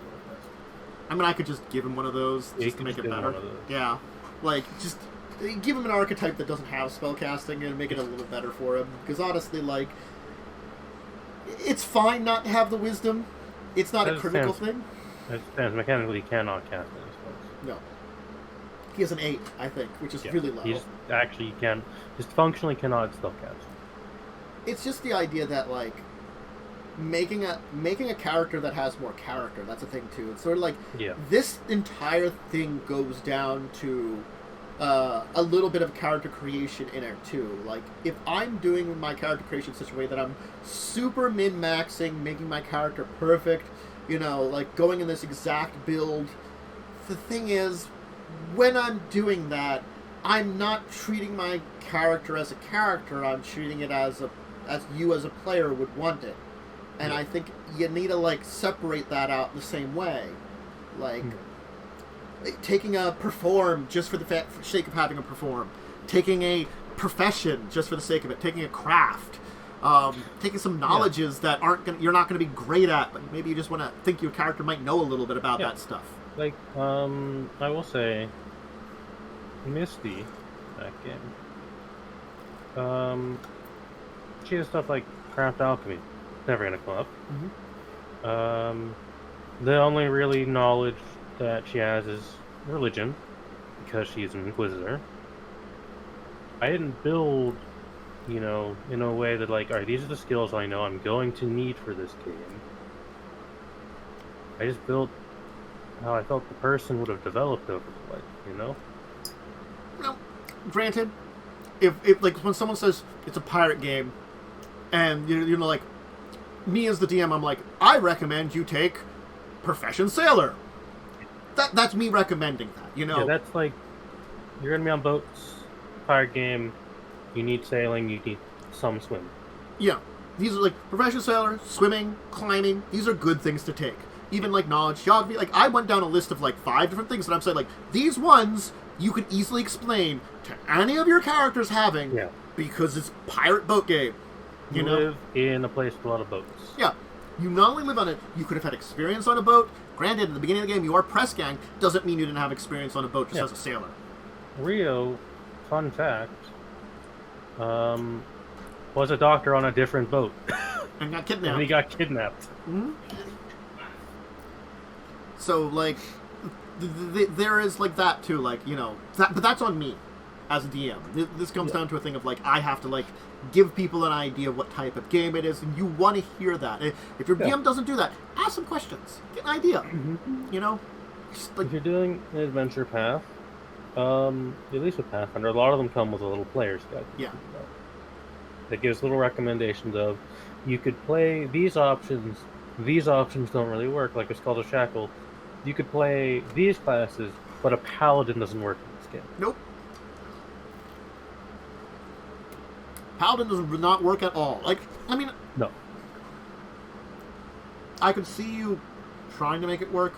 I mean, I could just give him one of those just to make it better. Yeah. Like, just give him an archetype that doesn't have spellcasting and make it a little better for him. Because honestly, like, it's fine not to have the wisdom. It's not a critical thing. It stands mechanically, he cannot cast any spells. No. He has an 8, I think, which is really low. He just functionally cannot spellcast. It's just the idea that, like, making a character that has more character, that's a thing too. It's sort of like, this entire thing goes down to a little bit of character creation in it too. Like, if I'm doing my character creation in such a way that I'm super min-maxing, making my character perfect, you know, like going in this exact build, the thing is, when I'm doing that, I'm not treating my character as a character, I'm treating it as you as a player would want it. And I think you need to, like, separate that out in the same way. Like, taking a perform just for the sake of having a perform. Taking a profession just for the sake of it. Taking a craft. Taking some knowledges that you're not going to be great at, but maybe you just want to think your character might know a little bit about that stuff. Like, I will say, Misty, that game, she has stuff like craft alchemy. Never gonna come up. The only really knowledge that she has is religion, because she's an inquisitor. I didn't build, you know, in a way that, like, alright, these are the skills I know I'm going to need for this game. I just built how I felt the person would have developed over the life, you know? Well, granted, if like, when someone says it's a pirate game, and, you know, like, me as the DM, I'm like, I recommend you take Profession Sailor. That's me recommending that, you know? Yeah, that's like, you're gonna be on boats, pirate game, you need sailing, you need some swimming. Yeah. These are, like, Profession Sailor, swimming, climbing, these are good things to take. Even, like, knowledge, geography, like, I went down a list of, like, 5 different things that I'm saying, like, these ones you could easily explain to any of your characters having, because it's pirate boat game. You live in a place with a lot of boats. Yeah. You not only live on it, you could have had experience on a boat. Granted, at the beginning of the game, you are press gang. Doesn't mean you didn't have experience on a boat just as a sailor. Rio, fun fact, was a doctor on a different boat. And got kidnapped. And he got kidnapped. Mm-hmm. So, like, there is, like, that, too. Like, you know, but that's on me as a DM. This comes down to a thing of, like, I have to, like, give people an idea of what type of game it is, and you want to hear that. If your DM doesn't do that, ask some questions. Get an idea. Mm-hmm. You know? Like, if you're doing an adventure path, at least with Pathfinder, a lot of them come with a little player's guide. Yeah. That gives little recommendations of, you could play these options don't really work, like a Skull to Shackle. You could play these classes, but a paladin doesn't work in this game. Nope. Paladin does not work at all. Like, I mean... No. I could see you trying to make it work,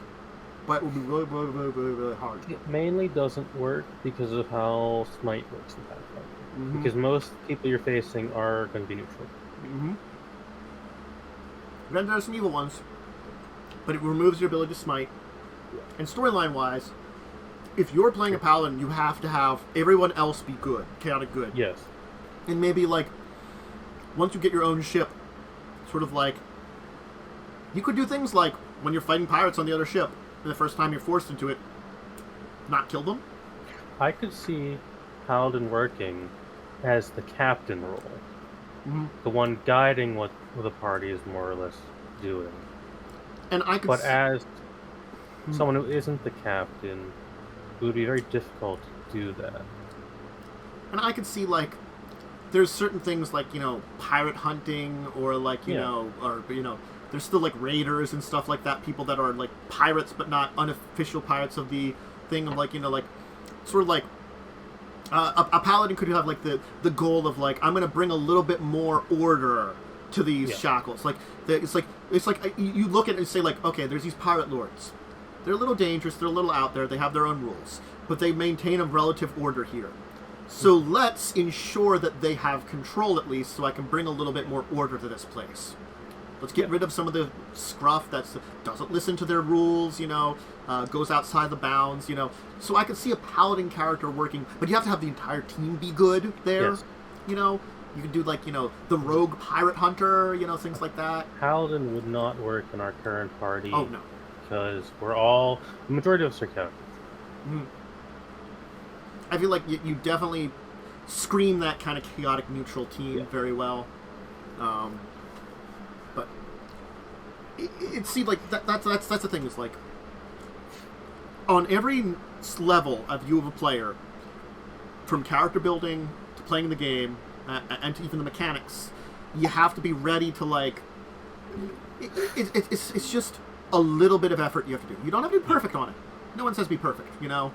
but it would be really, really, really, really, really hard. It mainly doesn't work because of how Smite works in Pathfinder. Mm-hmm. Because most people you're facing are going to be neutral. Mm-hmm. Then there's some evil ones, but it removes your ability to smite. And storyline-wise, if you're playing a paladin, you have to have everyone else be good, chaotic good. Yes. And maybe, like, once you get your own ship, sort of like, you could do things like, when you're fighting pirates on the other ship, and the first time you're forced into it, not kill them. I could see Paladin working as the captain role. Mm-hmm. The one guiding what the party is more or less doing. And I could But as someone who isn't the captain, it would be very difficult to do that. And I could see, like, there's certain things like, you know, pirate hunting, or like, you know, or, you know, there's still like raiders and stuff like that, people that are like pirates but not unofficial pirates of the thing, of like, you know, like, sort of like, a paladin could have like the goal of like, I'm going to bring a little bit more order to these shackles. Like, it's like you look at it and say like, okay, there's these pirate lords. They're a little dangerous, they're a little out there, they have their own rules, but they maintain a relative order here. So let's ensure that they have control at least, so I can bring a little bit more order to this place. Let's get rid of some of the scruff that doesn't listen to their rules, you know, goes outside the bounds, you know. So I could see a paladin character working, but you have to have the entire team be good there, you know. You could do, like, you know, the rogue pirate hunter, you know, things like that. Paladin would not work in our current party. Oh, no. Because the majority of us are captains. Mm-hmm. I feel like you definitely scream that kind of chaotic neutral team very well. But it seemed like that's the thing, is like, on every level of view of a player, from character building to playing the game and to even the mechanics, you have to be ready to, like, it's just a little bit of effort you have to do. You don't have to be perfect on it. No one says be perfect, you know.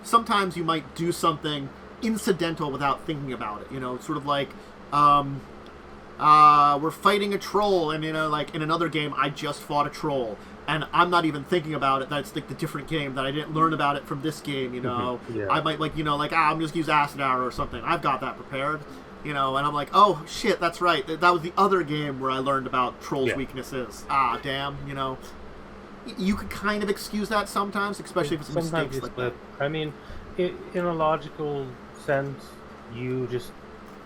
Sometimes you might do something incidental without thinking about it, you know, sort of like, we're fighting a troll, and, you know, like, in another game, I just fought a troll, and I'm not even thinking about it. That's, like, the different game, that I didn't learn about it from this game, you know. I might, like, you know, like, I'm just use acid arrow or something. I've got that prepared, you know, and I'm like, oh, shit, that's right. That was the other game where I learned about trolls' weaknesses. Ah, damn, you know. You could kind of excuse that sometimes, especially if it's mistakes like that. I mean, in a logical sense, you just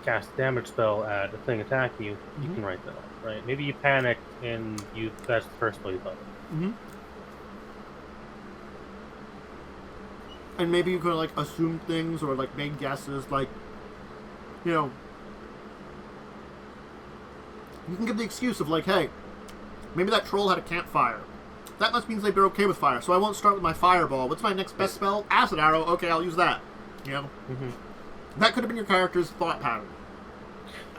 cast a damage spell at a thing attacking you. You can write that off, right? Maybe you panic and that's the first way you thought of it. Mm-hmm. And maybe you could, like, assume things or, like, make guesses, like, you know, you can give the excuse of, like, hey, maybe that troll had a campfire. That must mean they'd be okay with fire, so I won't start with my fireball. What's my next best spell? Acid arrow. Okay, I'll use that. You know? That could have been your character's thought pattern.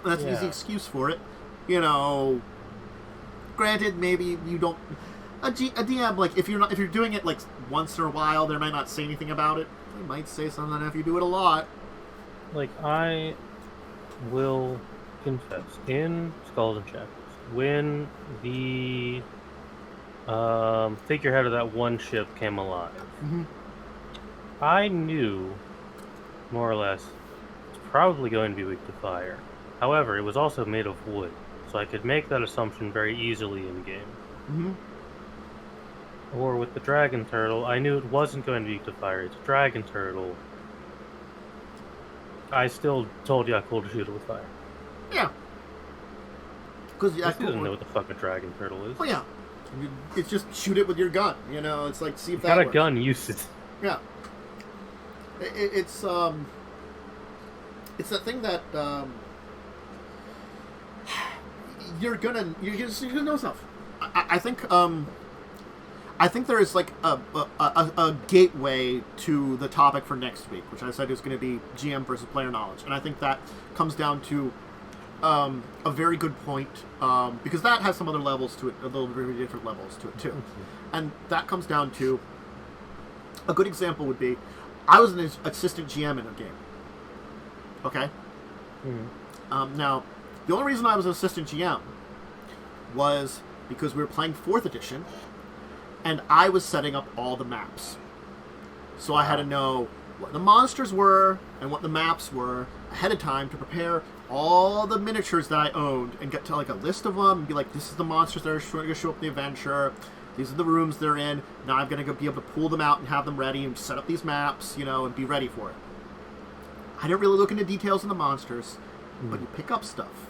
And that's an easy excuse for it. You know, granted, maybe you don't... A DM, like, if you're doing it, like, once in a while, they might not say anything about it. They might say something if you do it a lot. Like, I will confess, in Skulls and Shackles, when the figurehead of that one ship came alive, I knew, more or less, it's probably going to be weak to fire. However, it was also made of wood, so I could make that assumption very easily in game. Mm-hmm. Or with the dragon turtle, I knew it wasn't going to be to fire. It's a dragon turtle. I still told Yakul to shoot it with fire. Yeah. Because He doesn't know what the fuck a dragon turtle is. Oh yeah, it's just shoot it with your gun. You know, it's like see if you that got works. a gun, use it. Yeah. It's that thing that you're gonna know stuff. I think there is like a gateway to the topic for next week, which I said is going to be GM versus player knowledge, and I think that comes down to a very good point, because that has some other levels to it, a little very different levels to it too, and that comes down to a good example would be I was an assistant GM in a game. Okay. Mm-hmm. Now, the only reason I was an assistant GM was because we were playing 4th edition, and I was setting up all the maps. So I had to know what the monsters were and what the maps were ahead of time to prepare all the miniatures that I owned and get to like a list of them and be like, this is the monsters that are going to show up in the adventure. These are the rooms they're in. Now I'm going to be able to pull them out and have them ready and set up these maps, you know, and be ready for it. I didn't really look into details in the monsters, but you pick up stuff.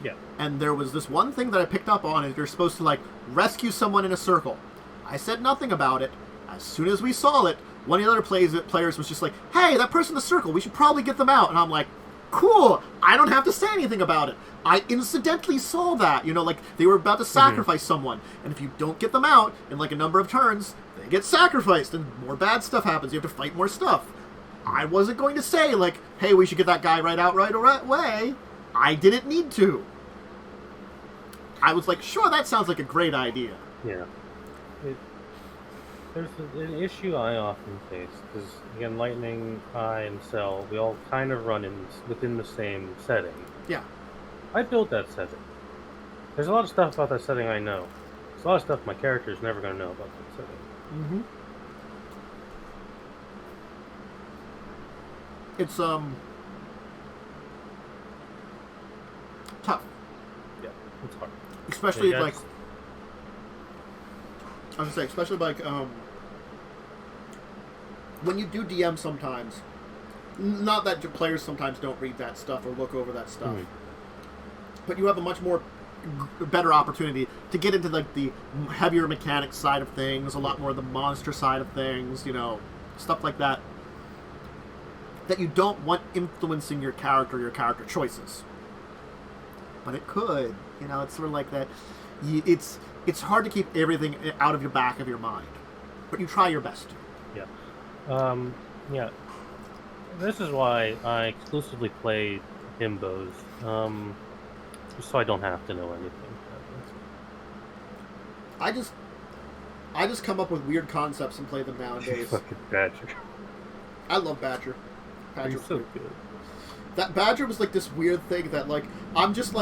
Yeah. And there was this one thing that I picked up on is you're supposed to like rescue someone in a circle. I said nothing about it. As soon as we saw it, one of the other players was just like, hey, that person in the circle, we should probably get them out. And I'm like, cool, I don't have to say anything about it. I incidentally saw that, you know, like they were about to sacrifice someone. And if you don't get them out in like a number of turns, they get sacrificed and more bad stuff happens. You have to fight more stuff. I wasn't going to say like, hey, we should get that guy right away. I didn't need to. I was like, sure, that sounds like a great idea. Yeah. There's an issue I often face, because, again, Lightning, I, and Cell, we all kind of run within the same setting. Yeah. I built that setting. There's a lot of stuff about that setting I know. There's a lot of stuff my character's never going to know about that setting. Mm-hmm. It's, tough. Yeah, it's hard. Especially like... I was gonna say, especially like, when you do DM sometimes, not that players sometimes don't read that stuff or look over that stuff, but you have a much more better opportunity to get into like the heavier mechanics side of things, a lot more of the monster side of things, you know, stuff like that, that you don't want influencing your character choices. But it could, you know, it's sort of like that. It's hard to keep everything out of your back of your mind, but you try your best to. Yeah. Yeah. This is why I exclusively play himbos, just so I don't have to know anything. I just come up with weird concepts and play them nowadays. Fucking Badger. I love Badger. He's so good. That Badger was like this weird thing that like I'm just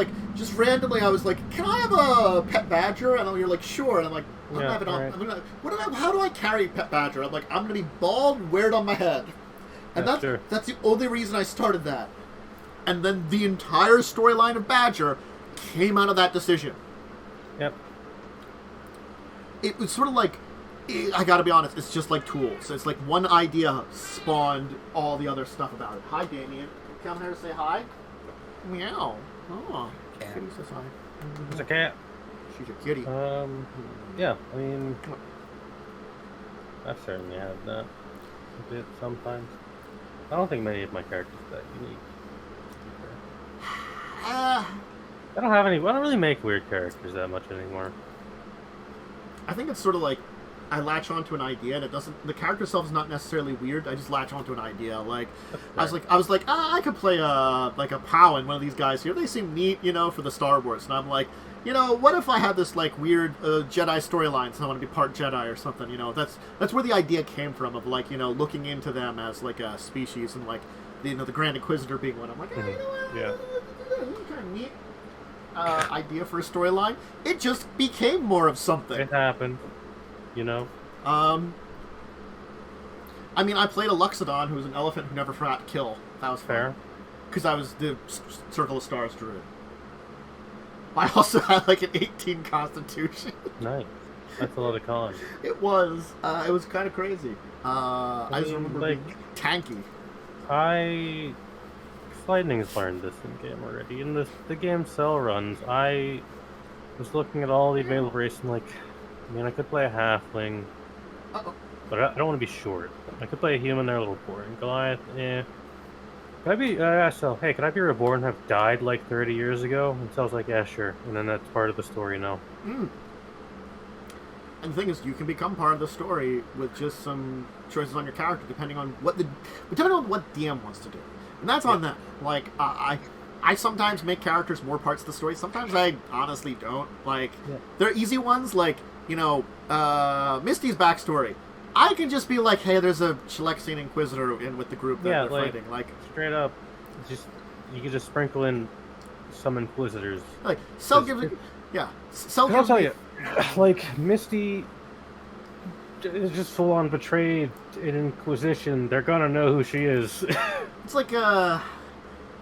randomly I was like, can I have a pet badger? And you're like, sure. And I'm like, how do I carry pet badger? I'm like, I'm gonna be bald, wear it on my head, and that's the only reason I started that. And then the entire storyline of Badger came out of that decision. Yep. It was sort of like, I gotta be honest, it's just like tools. It's like one idea spawned all the other stuff about it. Hi, Damien. Come here to say hi. Meow. Oh, Cat. Kitty says hi. It's a cat. She's a kitty. Yeah, I mean, I've certainly had that a bit sometimes. I don't think many of my characters are that unique. I don't really make weird characters that much anymore. I think it's sort of like I latch onto an idea and the character itself is not necessarily weird. I just latch onto an idea. Like I was like, I could play a POW in one of these guys here. They seem neat, you know, for the Star Wars. And I'm like, you know, what if I had this like weird Jedi storyline? So I want to be part Jedi or something. You know, that's where the idea came from of like, you know, looking into them as like a species and like, you know, the Grand Inquisitor being one. I'm like, hey, you know what? Yeah. Kind of neat idea for a storyline. It just became more of something. It happened. You know? I mean, I played a Luxodon who was an elephant who never forgot to kill. That was fun. Fair. because I was the Circle of Stars druid. I also had like an 18 Constitution. Nice. That's a lot of con. It was kind of crazy. I just remember like, being tanky. Lightning's learned this in game already. In the game cell runs, I was looking at all the available races and like, I mean, I could play a halfling, but I don't want to be short. I could play a human, they're a little boring. Goliath, eh. Could I be, so, hey, could I be reborn and have died like 30 years ago? And so I was like, yeah, sure. And then that's part of the story now. Mm. And the thing is, you can become part of the story with just some choices on your character, depending on what DM wants to do, and that's on them. Like, I sometimes make characters more parts of the story. Sometimes I honestly don't. Like, there are easy ones, like Misty's backstory. I can just be like, hey, there's a Chalexian Inquisitor in with the group that they're fighting. Like, straight up, you can just sprinkle in some Inquisitors. Like, Cell gives it. Yeah, Cell gives I'll tell you. Like, Misty is just full on betrayed in Inquisition. They're gonna know who she is. It's like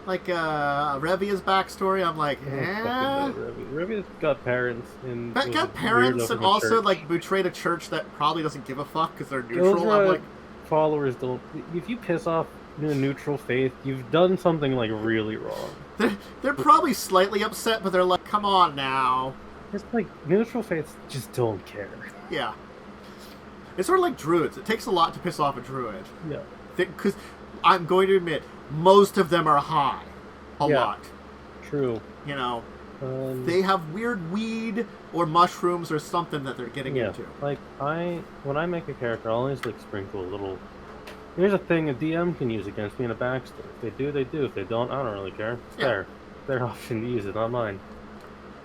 Revia's backstory. I'm like, Revia's got parents got parents and also church. Like betrayed a church that probably doesn't give a fuck because they're neutral. I'm like, followers don't. If you piss off a neutral faith, you've done something like really wrong. They're probably slightly upset, but they're like, come on now. It's like, neutral faiths just don't care. Yeah. It's sort of like druids. It takes a lot to piss off a druid. Yeah. Because I'm going to admit, most of them are high. A lot. True. You know, they have weird weed or mushrooms or something that they're getting into. Like, when I make a character, I'll always, like, sprinkle a little... Here's a thing a DM can use against me in a backstory. If they do, they do. If they don't, I don't really care. It's their option to use it, not mine.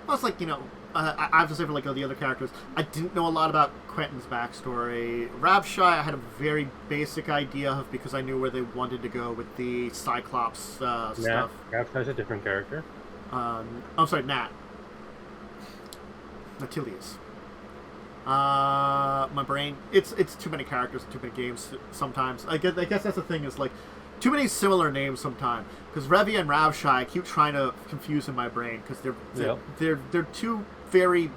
Well, it's like, you know... I have to say for like the other characters, I didn't know a lot about Quentin's backstory. Ravshai, I had a very basic idea of because I knew where they wanted to go with the Cyclops stuff. Ravshai's a different character. I'm sorry, Nat. Natilius. My brain, it's too many characters, too many games sometimes. I guess that's the thing is like too many similar names sometimes because Revia and Ravshai I keep trying to confuse in my brain because they're two very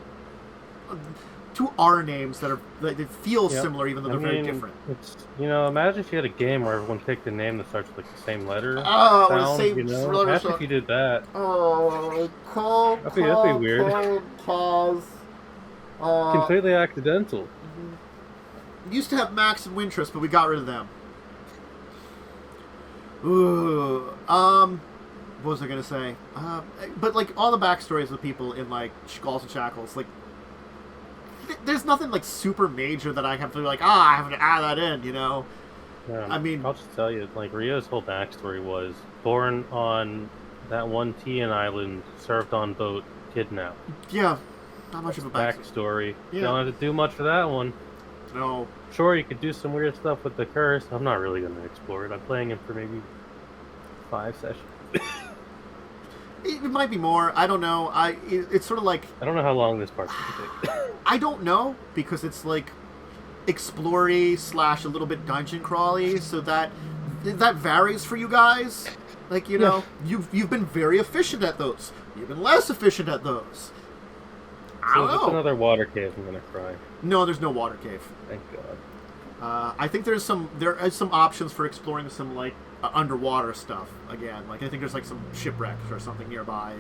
two R names that they feel similar even though they're very different. It's, imagine if you had a game where everyone picked a name that starts with like the same letter. Imagine if you did that. That'd be weird. Pause. Completely accidental. We used to have Max and Wintress, but we got rid of them. Ooh, what was I gonna say? But like all the backstories of the people in like Skulls and Shackles, like there's nothing like super major that I have to be like, I have to add that in, Yeah, I mean, I'll just tell you, like Rio's whole backstory was born on that one Tian island, served on boat, kidnapped. Yeah, not much of a backstory. Yeah. Don't have to do much for that one. No. Sure, you could do some weird stuff with the curse. I'm not really going to explore it. I'm playing it for maybe 5 sessions. It might be more. I don't know. It's sort of like... I don't know how long this part's going to take. I don't know, because it's like explory / a little bit dungeon crawly, so that varies for you guys. Like, know, you've been very efficient at those. You've been less efficient at those. I don't know. It's another water cave. I'm gonna cry. No, there's no water cave. Thank God. I think there are some options for exploring some like underwater stuff again. Like I think there's like some shipwrecks or something nearby.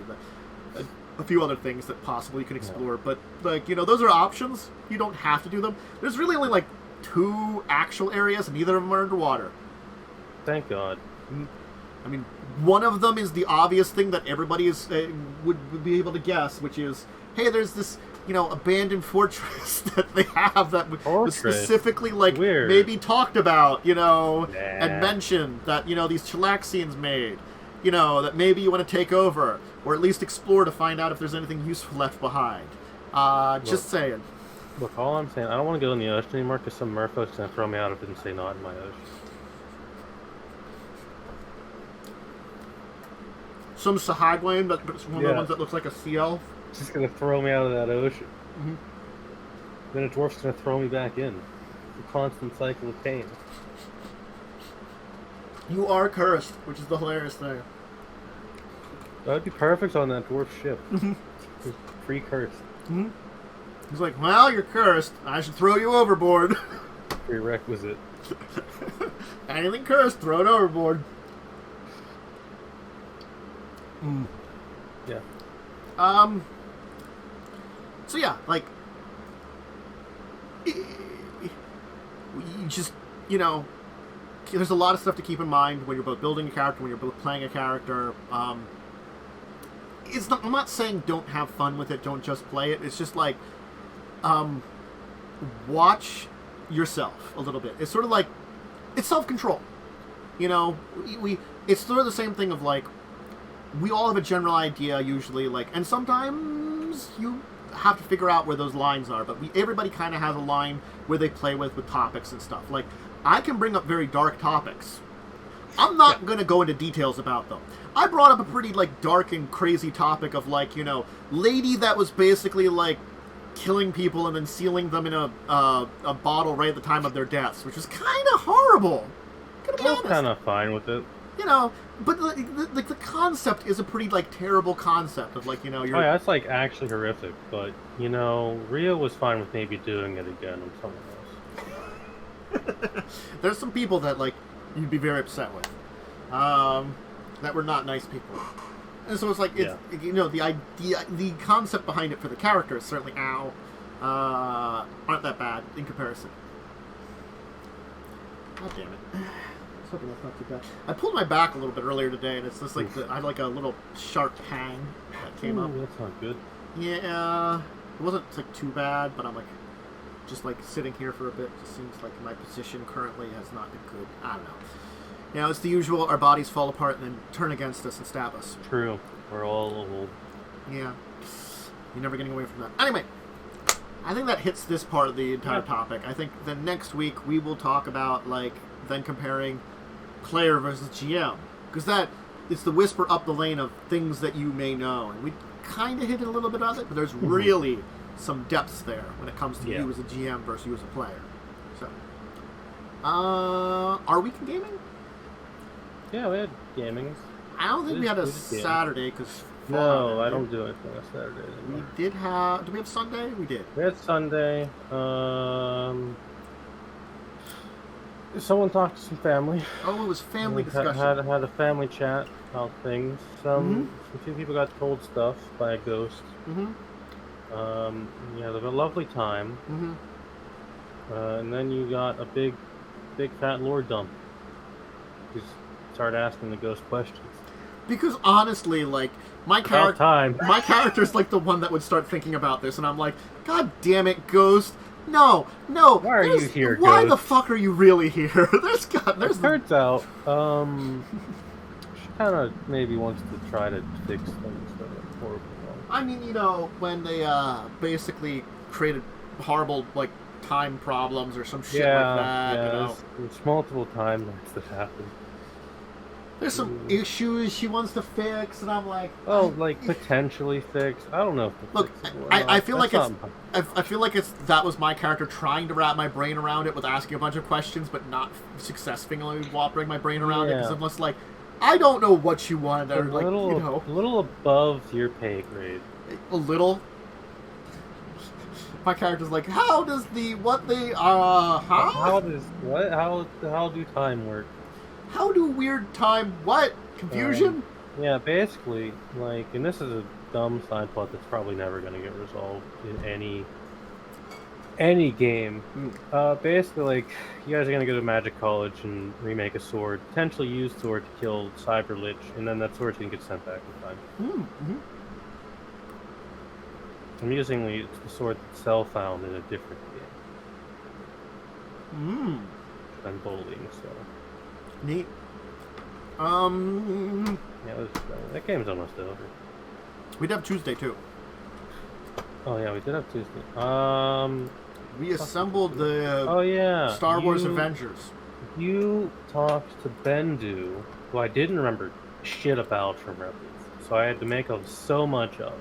A few other things that possibly you can explore, but like those are options. You don't have to do them. There's really only like 2 actual areas, and neither of them are underwater. Thank God. I mean, one of them is the obvious thing that everybody is would be able to guess, which is, hey, there's this abandoned fortress that they have that was specifically like weird. Maybe talked about, and mentioned that these Chalaxians made, that maybe you want to take over or at least explore to find out if there's anything useful left behind. Just saying. Look, all I'm saying, I don't want to go in the ocean anymore because some merfolk's gonna throw me out if I didn't say not in my ocean. Some Sahagwayne, that's one of the ones that looks like a sea elf. It's just gonna throw me out of that ocean. Mm-hmm. Then a dwarf's gonna throw me back in. It's a constant cycle of pain. You are cursed, which is the hilarious thing. That'd be perfect on that dwarf ship. Just pre-cursed. Mm-hmm. He's like, well, you're cursed. I should throw you overboard. Prerequisite. Anything cursed, throw it overboard. Yeah. So yeah, like, you just, there's a lot of stuff to keep in mind when you're both building a character, when you're both playing a character. It's not. I'm not saying don't have fun with it, don't just play it. It's just like, watch yourself a little bit. It's sort of like, it's self-control. It's sort of the same thing of like, we all have a general idea usually, like, and sometimes you have to figure out where those lines are, but everybody kind of has a line where they play with topics and stuff. Like, I can bring up very dark topics. I'm not going to go into details about them. I brought up a pretty, like, dark and crazy topic of, like, lady that was basically, like, killing people and then sealing them in a bottle right at the time of their deaths, which was kind of horrible. I was kind of fine with it. But the concept is a pretty, like, terrible concept of, like, you're... Oh, yeah, that's, like, actually horrific, but, Rio was fine with maybe doing it again with someone else. There's some people that, like, you'd be very upset with. That were not nice people. And so it's like, the idea, the concept behind it for the characters certainly, aren't that bad in comparison. God damn it. I was hoping that's not too bad. I pulled my back a little bit earlier today, and it's just like, I had like a little sharp pang that came up. That's not good. Yeah, it wasn't like too bad, but I'm like, just like sitting here for a bit, just seems like my position currently has not been good. I don't know. It's the usual, our bodies fall apart and then turn against us and stab us. True. We're all old. Yeah. You're never getting away from that. Anyway, I think that hits this part of the entire topic. I think the next week we will talk about, like, then comparing player versus GM. Because it's the whisper up the lane of things that you may know. And we kind of hit a little bit of it, but there's really some depths there when it comes to you as a GM versus you as a player. So, are we gaming? Yeah, we had gamings. I don't think we had a Saturday because... No, I don't do anything on Saturday anymore. We did have... Did we have Sunday? We did. We had Sunday. Someone talked to some family. Oh, it was family discussion. Had a family chat about things. Some few people got told stuff by a ghost. You had a lovely time. And then you got a big fat lord dump. Just start asking the ghost questions. Because honestly, like, my character's like the one that would start thinking about this, and I'm like, God damn it, ghost. No. Why are you here, ghost? Why the fuck are you really here? It turns out, she kind of maybe wants to try to fix things that are horrible. I mean, when they basically created horrible, like, time problems or some shit like that. Yeah, there's multiple timelines that happen. There's some issues she wants to fix, and I'm like, like potentially fix. I don't know. Look, I feel like that was my character trying to wrap my brain around it with asking a bunch of questions, but not successfully wrapping my brain around it because I'm just like, I don't know what you want, or like, a little above your pay grade. A little. My character's like, how do time work? How do weird time what? Confusion? Yeah, basically, like, and this is a dumb side plot that's probably never going to get resolved in any game. Basically, like, you guys are going to go to Magic College and remake a sword, potentially use sword to kill Cyber Lich, and then that sword's going to get sent back in time. Amusingly, it's the sword that Cell found in a different game. And bullying, so. Neat. Yeah, that game's almost over. We'd have Tuesday too. Oh yeah, we did have Tuesday. We assembled the Star Wars Avengers. You talked to Bendu, who I didn't remember shit about from Rebels, so I had to make so much of.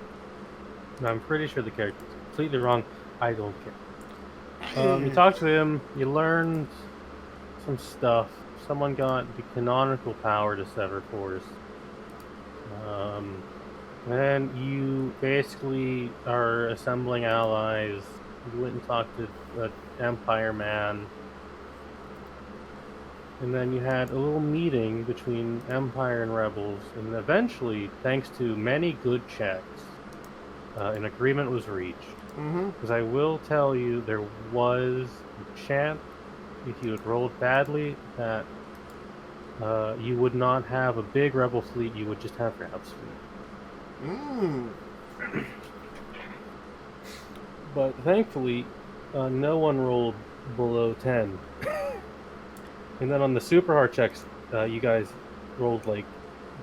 And I'm pretty sure the character's completely wrong. I don't care. You talked to him. You learned some stuff. Someone got the canonical power to sever force. And you basically are assembling allies. You went and talked to the Empire man. And then you had a little meeting between Empire and Rebels. And eventually, thanks to many good checks, an agreement was reached. Because I will tell you, there was a chance, if you had rolled badly, that you would not have a big Rebel fleet, you would just have Reb's fleet. But thankfully, no one rolled below 10. And then on the super hard checks, you guys rolled like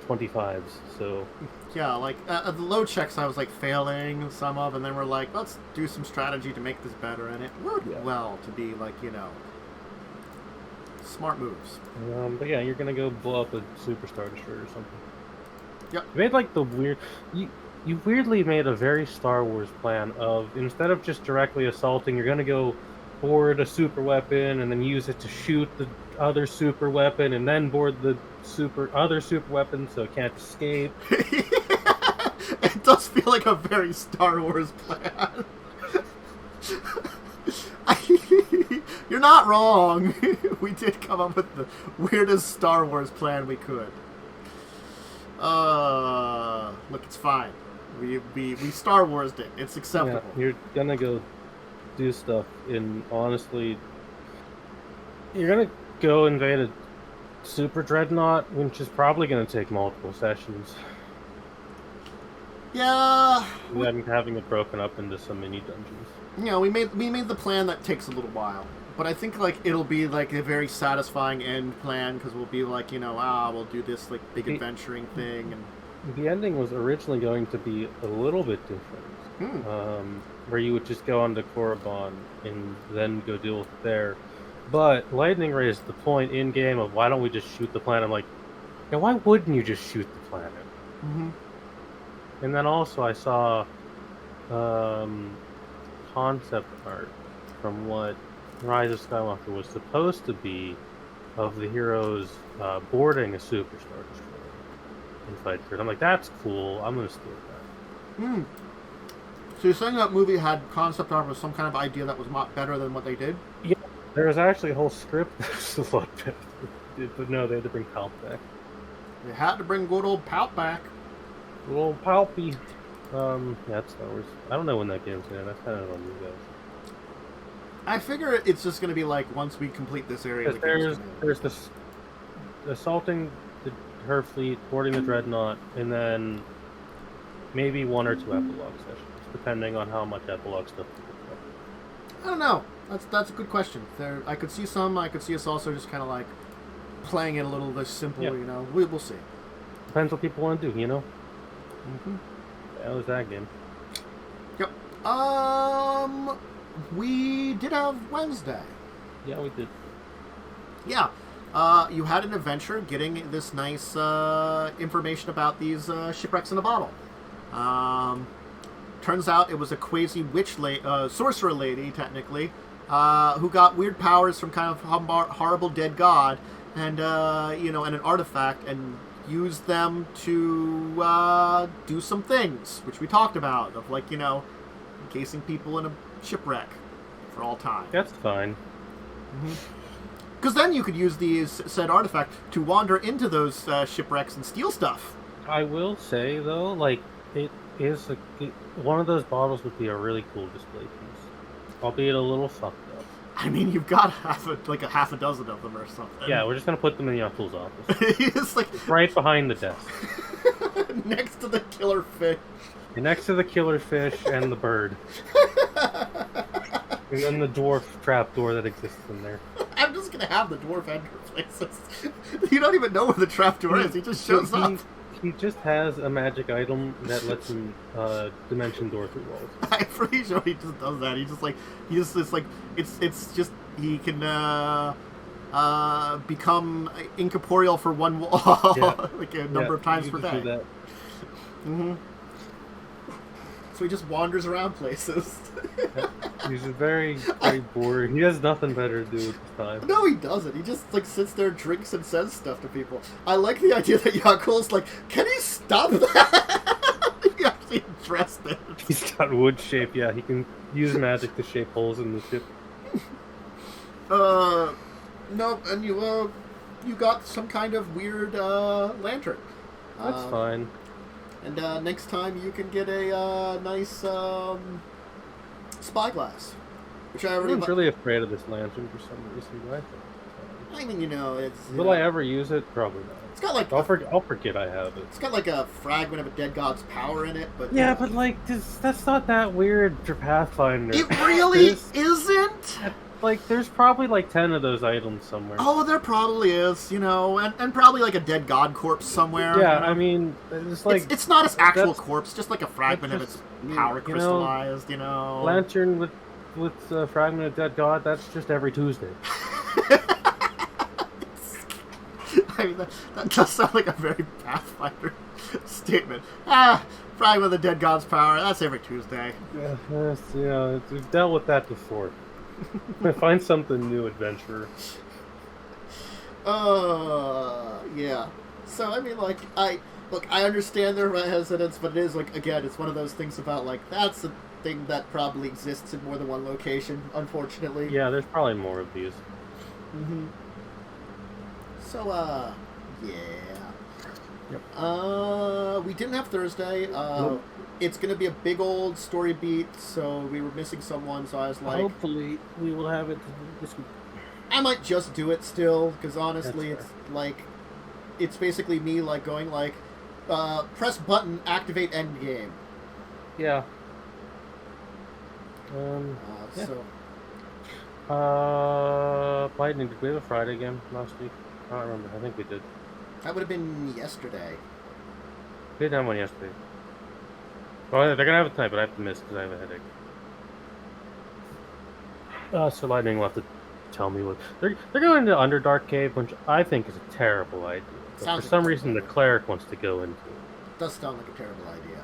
25s, so... Yeah, like, the low checks I was, like, failing some of, and then we're like, let's do some strategy to make this better, and it worked well to be, like, you know, smart moves. But yeah, you're gonna go blow up a Superstar Destroyer or something. Yep. You made, like, the weird... You weirdly made a very Star Wars plan of, instead of just directly assaulting, you're gonna go board a super weapon and then use it to shoot the other super weapon and then board the other super weapon so it can't escape. It does feel like a very Star Wars plan. You're not wrong. We did come up with the weirdest Star Wars plan we could. Look, it's fine. We Star Wars'd it. It's acceptable. Yeah, you're gonna go do stuff in, honestly, you're gonna go invade a super dreadnought, which is probably gonna take multiple sessions. Yeah. Then having it broken up into some mini dungeons. You know, we made the plan that takes a little while, but I think like it'll be like a very satisfying end plan because we'll be like, you know, we'll do this like big adventuring thing, and the ending was originally going to be a little bit different, where you would just go on to Korriban and then go deal with it there. But Lightning raised the point in game of why don't we just shoot the planet? I'm like, yeah, why wouldn't you just shoot the planet? And then also I saw concept art from what Rise of Skywalker was supposed to be of the heroes boarding a Superstar Destroyer and fight for it. I'm like, that's cool. I'm gonna steal that. So you're saying that movie had concept art with some kind of idea that was better than what they did? Yeah, there was actually a whole script that was a lot better. But no, they had to bring Palp back. They had to bring good old Palp back. Good old Palpy. Yeah, that's Star Wars. I don't know when that game's gonna. That's kind of on you guys. I figure it's just gonna be like once we complete this area. There's this assaulting her fleet, boarding the dreadnought, and then maybe 1 or 2 epilogue sessions, depending on how much epilogue stuff we pick up. I don't know. That's a good question. I could see some. I could see us also just kind of like playing it a little less simple. You know, we'll see. Depends what people want to do. You know. That was that game. Yep. We did have Wednesday. Yeah, we did. Yeah. You had an adventure getting this nice information about these shipwrecks in a bottle. Turns out it was a quasi witch sorcerer lady, technically, who got weird powers from kind of horrible dead god, and and an artifact, and used them to do some things, which we talked about, of like, encasing people in a shipwreck for all time. That's fine. Because then you could use said artifact to wander into those shipwrecks and steal stuff. I will say, though, like, one of those bottles would be a really cool display piece, albeit a little fucked up. I mean, you've got half a dozen of them or something. Yeah, we're just gonna put them in the uncle's office. It's like right behind the desk, next to the killer fish. Next to the killer fish and the bird, and then the dwarf trapdoor that exists in there. I'm just gonna have the dwarf enter places. You don't even know where the trapdoor is. He just shows up. He just has a magic item that lets him dimension door through walls. I'm pretty sure he just does that. It's just he can become incorporeal for one wall, like a number of times per day. Do that. so he just wanders around places. He's very, very bored. He has nothing better to do with his time. No, he doesn't. He just like sits there, drinks, and says stuff to people. I like the idea that Yakul's like, can he stop that? He actually addressed it. He's got wood shape. Yeah, he can use magic to shape holes in the ship. No, and you got some kind of weird lantern. That's fine. And next time you can get a nice spyglass, which I already. I'm really afraid of this lantern for some reason. I mean, it's. Will I ever use it? Probably not. It's got like. I'll forget I have it. It's got like a fragment of a dead god's power in it, but. Yeah, but like that's not that weird for Pathfinder. It really isn't. Like, there's probably like 10 of those items somewhere. Oh, there probably is, and probably like a dead god corpse somewhere. Yeah, I mean, it's like it's not its actual corpse, just like a fragment of its power crystallized. Lantern with a fragment of dead god. That's just every Tuesday. I mean, that does sound like a very Pathfinder statement. Fragment of the dead god's power. That's every Tuesday. Yeah, we've dealt with that before. Find something new, adventurer. Yeah. So I mean, like, I understand their hesitance, but it is like, again, it's one of those things about like that's a thing that probably exists in more than one location, unfortunately. Yeah, there's probably more of these. Mm-hmm. So yeah. Yep. We didn't have Thursday. Nope. It's going to be a big old story beat, so we were missing someone, so I was like... Hopefully, we will have it this week. I might just do it still, because honestly, it's like... It's basically me, like, going, like, press button, activate endgame. Yeah. Lightning, did we have a Friday game last week? I don't remember. I think we did. That would have been yesterday. We didn't have one yesterday. Well, they're gonna have it tonight, but I have to miss because I have a headache. So Lightning will have to tell me what they're going to Underdark Cave, which I think is a terrible idea. But for some reason, the cleric wants to go into it. It does sound like a terrible idea.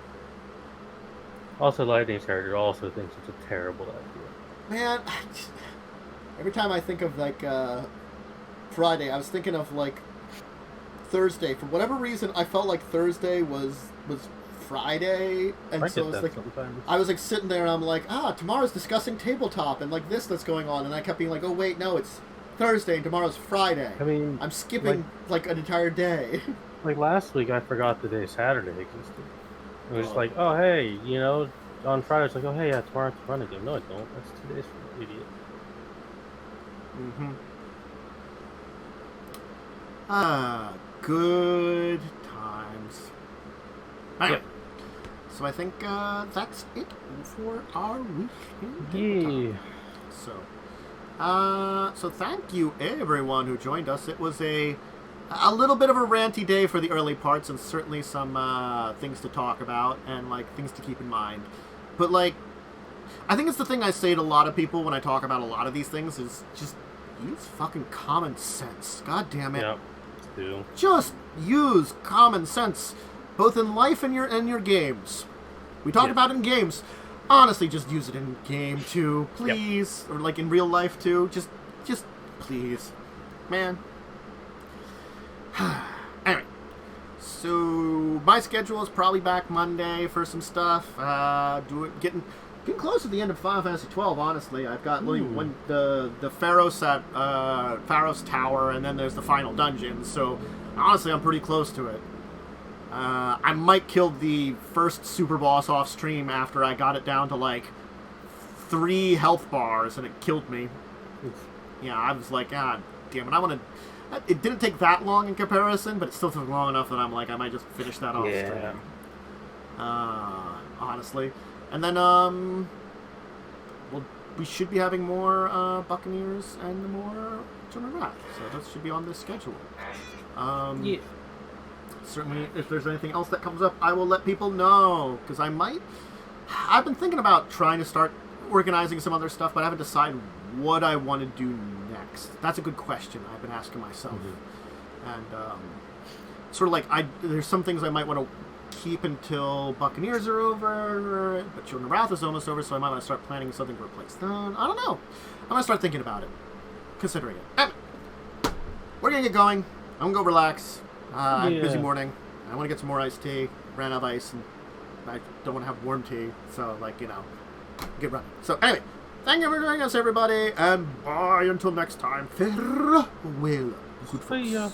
Also, Lightning's character also thinks it's a terrible idea. Man, every time I think of like Friday, I was thinking of like Thursday. For whatever reason, I felt like Thursday was Friday, and so I was like sitting there and I'm like, tomorrow's discussing tabletop and like this that's going on, and I kept being like, oh wait, no, it's Thursday and tomorrow's Friday. I mean, I'm skipping like an entire day. Like last week, I forgot the day Saturday existed. It was like, oh hey, on Friday it's like, oh hey, yeah, tomorrow's a run again. No, I don't. That's 2 days from the idiot. Good times. Anyway. Yep. So I think that's it for our week. Yeah. So thank you everyone who joined us. It was a little bit of a ranty day for the early parts, and certainly some things to talk about and like things to keep in mind. But like, I think it's the thing I say to a lot of people when I talk about a lot of these things is just use fucking common sense. God damn it. Yep. Do. Just use common sense, both in life and your games. We talk about it in games. Honestly, just use it in game too, please, or like in real life too. Just please, man. Anyway, so my schedule is probably back Monday for some stuff. Getting close to the end of Final Fantasy 12. Honestly, I've got the Pharos at Pharos Tower, and then there's the final dungeon. So honestly, I'm pretty close to it. I might kill the first super boss off stream after I got it down to like 3 health bars, and it killed me. Yeah, I was like, God damn it, I want to. It didn't take that long in comparison, but it still took long enough that I'm like, I might just finish that off stream. Honestly. And then, we should be having more Buccaneers and more Turner Wrath. So that should be on this schedule. Certainly, if there's anything else that comes up, I will let people know. Because I've been thinking about trying to start organizing some other stuff, but I haven't decided what I want to do next. That's a good question I've been asking myself. And sort of like, there's some things I might want to keep until Buccaneers are over, but Children of Wrath is almost over, so I might want to start planning something to replace that. I don't know. I'm going to start thinking about it, considering it. Anyway, we're going to get going. I'm going to go relax. Busy morning. I want to get some more iced tea. Ran out of ice, and I don't want to have warm tea, so, get running. So, anyway, thank you for joining us, everybody, and bye until next time. Farewell, good folks. See ya.